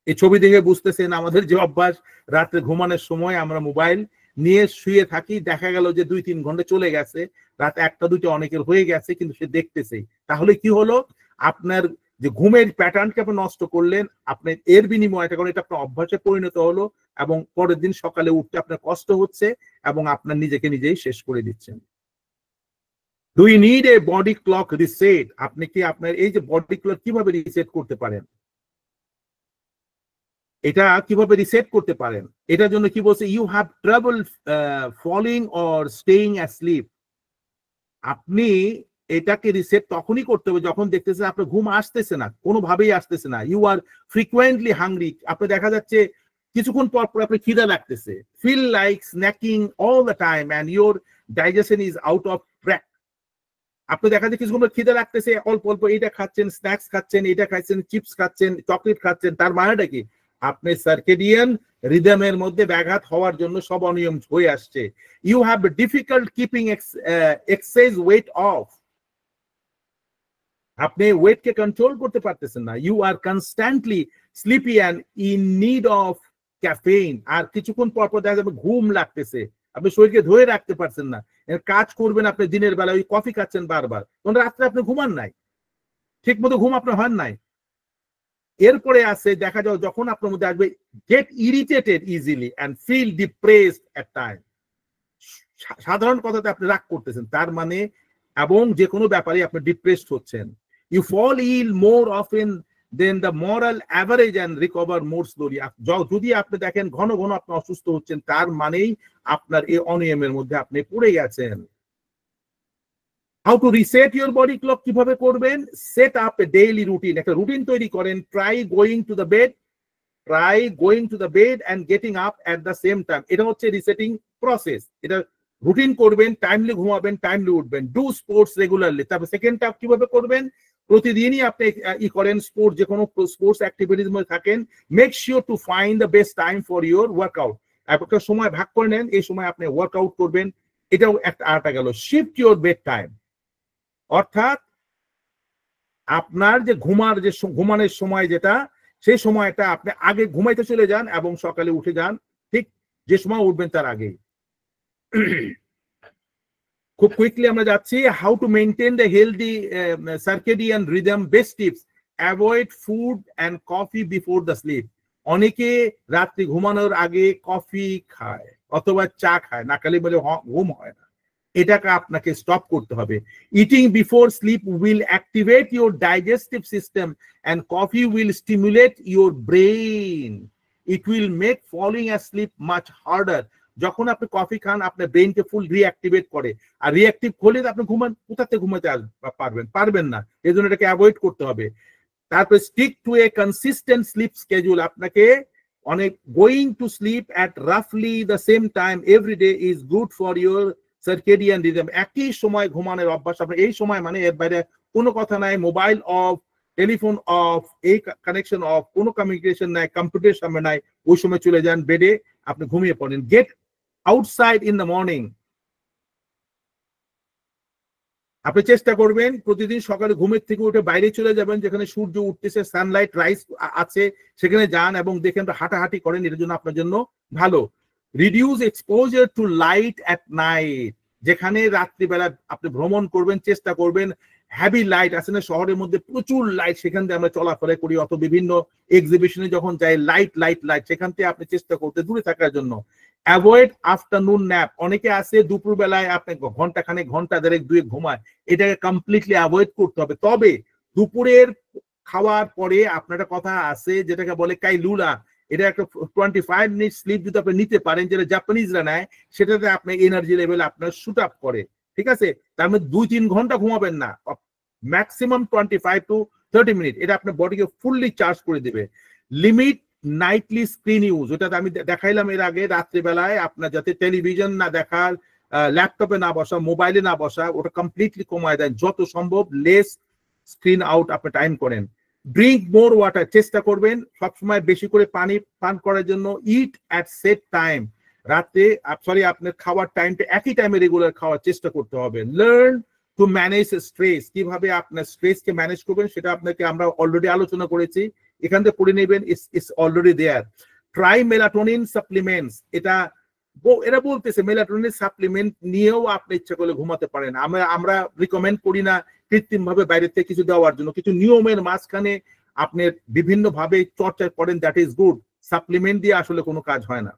এই ছবি দেখে বুঝতেছেন আমাদের যে অভ্যাস, রাত্রে ঘুমানোর সময় আমরা মোবাইল নিয়ে শুয়ে থাকি, দেখা গেল যে 2-3 ঘন্টা চলে গেছে, রাত 1টা-2টা অনেকের হয়ে গেছে, কিন্তু সে দেখতেছেই। তাহলে কি হলো, আপনার যে ঘুমের প্যাটার্নকে আপনি নষ্ট করলেন, আপনি এর বিনিময়ে কারণ এটা আপনার অভ্যাসে পরিণত হলো, এবং পরের দিন সকালে উঠতে আপনার কষ্ট হচ্ছে এবং আপনার নিজেকে নিজেই শেষ করে দিচ্ছেন। Do you need a body clock reset? আপনি কি আপনার এই যে বডি ক্লক কিভাবে রিসেট করতে পারেন, এটা কিভাবে রিসেট করতে পারেন? এটার জন্য কি বলছে, you have trouble falling or staying asleep. আপনি এটাকে রিসেট তখনই করতে হবে যখন দেখতেছেন আপনার ঘুম আসতেছে না, কোনোভাবেই আসতেছে না। ইউ আর ফ্রিকোয়েন্টলি হাংরি, আপনি দেখা যাচ্ছে কিছুক্ষণ পর পর আপনার খিদা লাগতেছে, feel like snacking all the time and your digestion is out of track. আপনি দেখা যায় কিছুক্ষণ পর খিদা লাগতেছে, অল্প অল্প এটা খাচ্ছেন, স্ন্যাক্স খাচ্ছেন, এটা খাচ্ছেন, চিপস খাচ্ছেন, চকলেট খাচ্ছেন, তার মানেটা কি? আপনি সার্কেডিয়ান রিদমের মধ্যে ব্যাঘাত হওয়ার জন্য সব অনিয়ম হয়ে আসছে। You have difficult keeping excess weight off, আপনি ওয়েটকে কন্ট্রোল করতে পারতেছেন না। You are constantly sleepy and in need of caffeine. আর কিছুক্ষণ পর পর দেখা যাবে ঘুম লাগতেছে, আপনি শরীরকে ধরে রাখতে পারছেন না। কাজ করবেন আপনি দিনের বেলা, ওই কফি খাচ্ছেন বারবার, তখন রাত্রে আপনি ঘুমান নাই, ঠিক মতো ঘুম আপনার হন নাই। এরপরে আছে দেখা যাও যখন আপনার মধ্যে আসবে get irritated easily and feel depressed at time. সাধারণ কথাতে আপনি রাগ করতেছেন, তার মানে এবং যে কোনো ব্যাপারে আপনি ডিপ্রেসড হচ্ছেন। You fall ill more often than the moral average and recover more slowly. যদি আপনি দেখেন ঘন ঘন আপনি অসুস্থ হচ্ছেন, তার মানেই আপনার এই অনিয়মের মধ্যে আপনি পড়ে গেছেন। How to reset your body clock, কিভাবে করবেন? সেট আপ এ ডেইলি রুটিন, একটা রুটিন তৈরি করেন। Try going to the bed and getting up at the same time. এটা হচ্ছে রিসেটিং প্রসেস। এটা রুটিন করবেন, টাইমলি ঘুমাবেন, টাইমলি উঠবেন। Do sports regularly. তারপর সেকেন্ড টাইপ কিভাবে করবেন? প্রতিদিনই আপনি করেন স্পোর্টস, যে কোনো স্পোর্টস অ্যাক্টিভিটির মধ্যে থাকেন। Make sure to find the best time for your workout. একটা সময় ভাগ করে নেন, এই সময় আপনি ওয়ার্কআউট করবেন। এটাও একটা আরেকটা গেল। শিফট ইউর বেড টাইম, অর্থাৎ আপনার যে ঘুমানোর সময় যেটা, সেই সময়টা আপনি আগে ঘুমাইতে চলে যান এবং সকালে উঠে যান ঠিক যে সময় উঠবেন তার আগে। খুব কুইকলি আমরা যাচ্ছি। How to maintain the healthy circadian rhythm, best tips. Avoid food and coffee before the sleep. অনেকে রাত্রি ঘুমানোর আগে কফি খায় অথবা চা খায়, না খালি বলে ঘুম হয় না। এটাকে আপনাকে স্টপ করতে হবে। Eating before sleep will activate your digestive system and coffee will stimulate your brain. It will make falling asleep much harder. যখন আপনি কফি খান আপনার ব্রেইনকে ফুল রিঅ্যাক্টিভেট করে, আর রিঅ্যাক্টিভ হলে আপনি কোথাতে ঘুমাতে পারবেন না। এই জন্য এটাকে অ্যাভয়েড করতে হবে। তারপরে stick to a consistent sleep schedule. আপনাকে অনেক গোয়িং টু স্লিপ অ্যাট রাফলি the same time every day is good for your circadian rhythm. একই সময় ঘুমানোর অভ্যাস। আপনার এই সময় মানে এর বাইরে কোনো কথা নাই, মোবাইল অফ, টেলিফোন অফ, এই কানেকশন অফ, কোনো কমিউনিকেশন নাই, কম্পিউটার সামনে নাই, ওই সময় চলে যান বেডে, আপনি ঘুমিয়ে পড়েন। Get outside in the morning. আপনি চেষ্টা করবেন প্রতিদিন সকালে ঘুমের থেকে উঠে বাইরে চলে যাবেন, যেখানে সূর্য উঠতেছে, সানলাইট রাইজ আছে, সেখানে যান এবং দেখেন হাঁটাহাঁটি করেন, এটার জন্য আপনার জন্য ভালো। Reduce exposure two light at night. যেখানে রাত্রিবেলা আপনি ভ্রমণ করবেন, চেষ্টা করবেন হ্যাভি লাইট আছে না শহরের মধ্যে, প্রচুর লাইট, সেখান থেকে আমরা চলাফেরা করি, অত বিভিন্ন এক্সিবিশনে যখন যাই, লাইট লাইট লাইট, সেখান থেকে আপনি চেষ্টা করতে দূরে থাকার জন্য। Avoid afternoon nap. অনেকে আছে দুপুর বেলায় আপনি ঘন্টা দেড়েক দুয়েক ঘুমায়, এটাকে কমপ্লিটলি অ্যাভয়েড করতে হবে। তবে দুপুরের খাওয়ার পরে আপনার একটা কথা আছে যেটাকে বলে কাইলুলা, এটা একটা 25 মিনিট স্লিপ যদি আপনি নিতে পারেন, যেটা জাপানিজরা নেয়, সেটাতে আপনার এনার্জি লেভেল আপনার শুট আপ করে, ঠিক আছে? তার মধ্যে 2-3 ঘন্টা ঘুমাবেন না, ম্যাক্সিমাম 25 to 30 মিনিট, এটা আপনার বডিকে ফুললি চার্জ করে দেবে। লিমিট নাইটলি স্ক্রিন ইউজ, ওটা আমি দেখাইলাম এর আগে, রাত্রিবেলায় আপনার যাতে টেলিভিশন না দেখার, ল্যাপটপে না বসা, মোবাইলে না বসা, ওটা কমপ্লিটলি কমায় দেন। যত সম্ভব লেস স্ক্রিন আউট আপনি টাইম করেন। ড্রিঙ্ক মোর ওয়াটার, চেষ্টা করবেন সবসময় বেশি করে পানি পান করার জন্য। ইট অ্যাট সেট টাইম, রাতে আপনার খাওয়ার টাইমটা একই টাইমে রেগুলার খাওয়ার চেষ্টা করতে হবে। লার্ন টু ম্যানেজ স্ট্রেস, কিভাবে আপনার স্ট্রেসকে ম্যানেজ করবেন সেটা আপনাকে আমরা অলরেডি আলোচনা করেছি, এখান থেকে পড়ে নেবেন, it's already there. Try melatonin supplements, এটা এরা বলতেছে মেলাটোনিন সাপ্লিমেন্ট নিয়েও আপনি ইচ্ছা করলে ঘুমাতে পারেন। আমরা রিকমেন্ড করি না কৃত্রিম ভাবে বাইরে থেকে কিছু দেওয়ার জন্য, কিছু নিয়মের মাঝখানে আপনি বিভিন্ন ভাবে চর্চা করেন, দ্যাট ইজ গুড। সাপ্লিমেন্ট দিয়ে আসলে কোনো কাজ হয় না।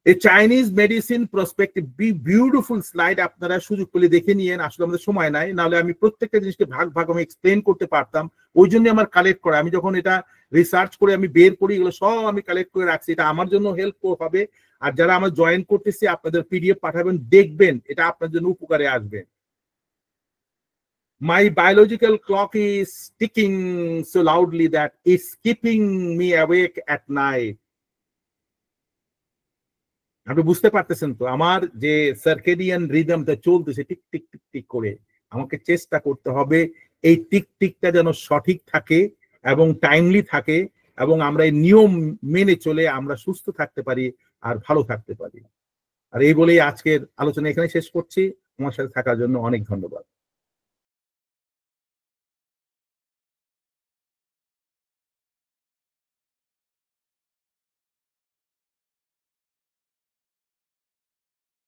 এই Chinese medicine prospective beautiful slide আপনারা সুযোগ পেলে দেখে নিয়েন। আসলে আমাদের সময় নাই, নাহলে আমি প্রত্যেকটা জিনিসকে ভাগ ভাগ আমি এক্সপ্লেন করতে পারতাম। ওই জন্য আমার কালেক্ট করা, আমি যখন এটা রিসার্চ করে আমি বের করি, এগুলো সব আমি কালেক্ট করে রাখছি। এটা আমার জন্য হেল্প হবে, আর যারা আমার জয়েন করতেছি আপনাদের পিডিএফ পাঠাবেন, দেখবেন এটা আপনার জন্য উপকারে আসবে। My biological clock is ticking so loudly that it's keeping me awake at night. আপনি বুঝতে পারতেছেন তো আমার যে সার্কেডিয়ান রিদমটা চলতেছে টিক টিক টিক টিক করে, আমাকে চেষ্টা করতে হবে এই টিক টিকটা যেন সঠিক থাকে এবং টাইমলি থাকে, এবং আমরা এই নিয়ম মেনে চলে আমরা সুস্থ থাকতে পারি আর ভালো থাকতে পারি। আর এই বলেই আজকের আলোচনা এখানে শেষ করছি। আমার সাথে থাকার জন্য অনেক ধন্যবাদ।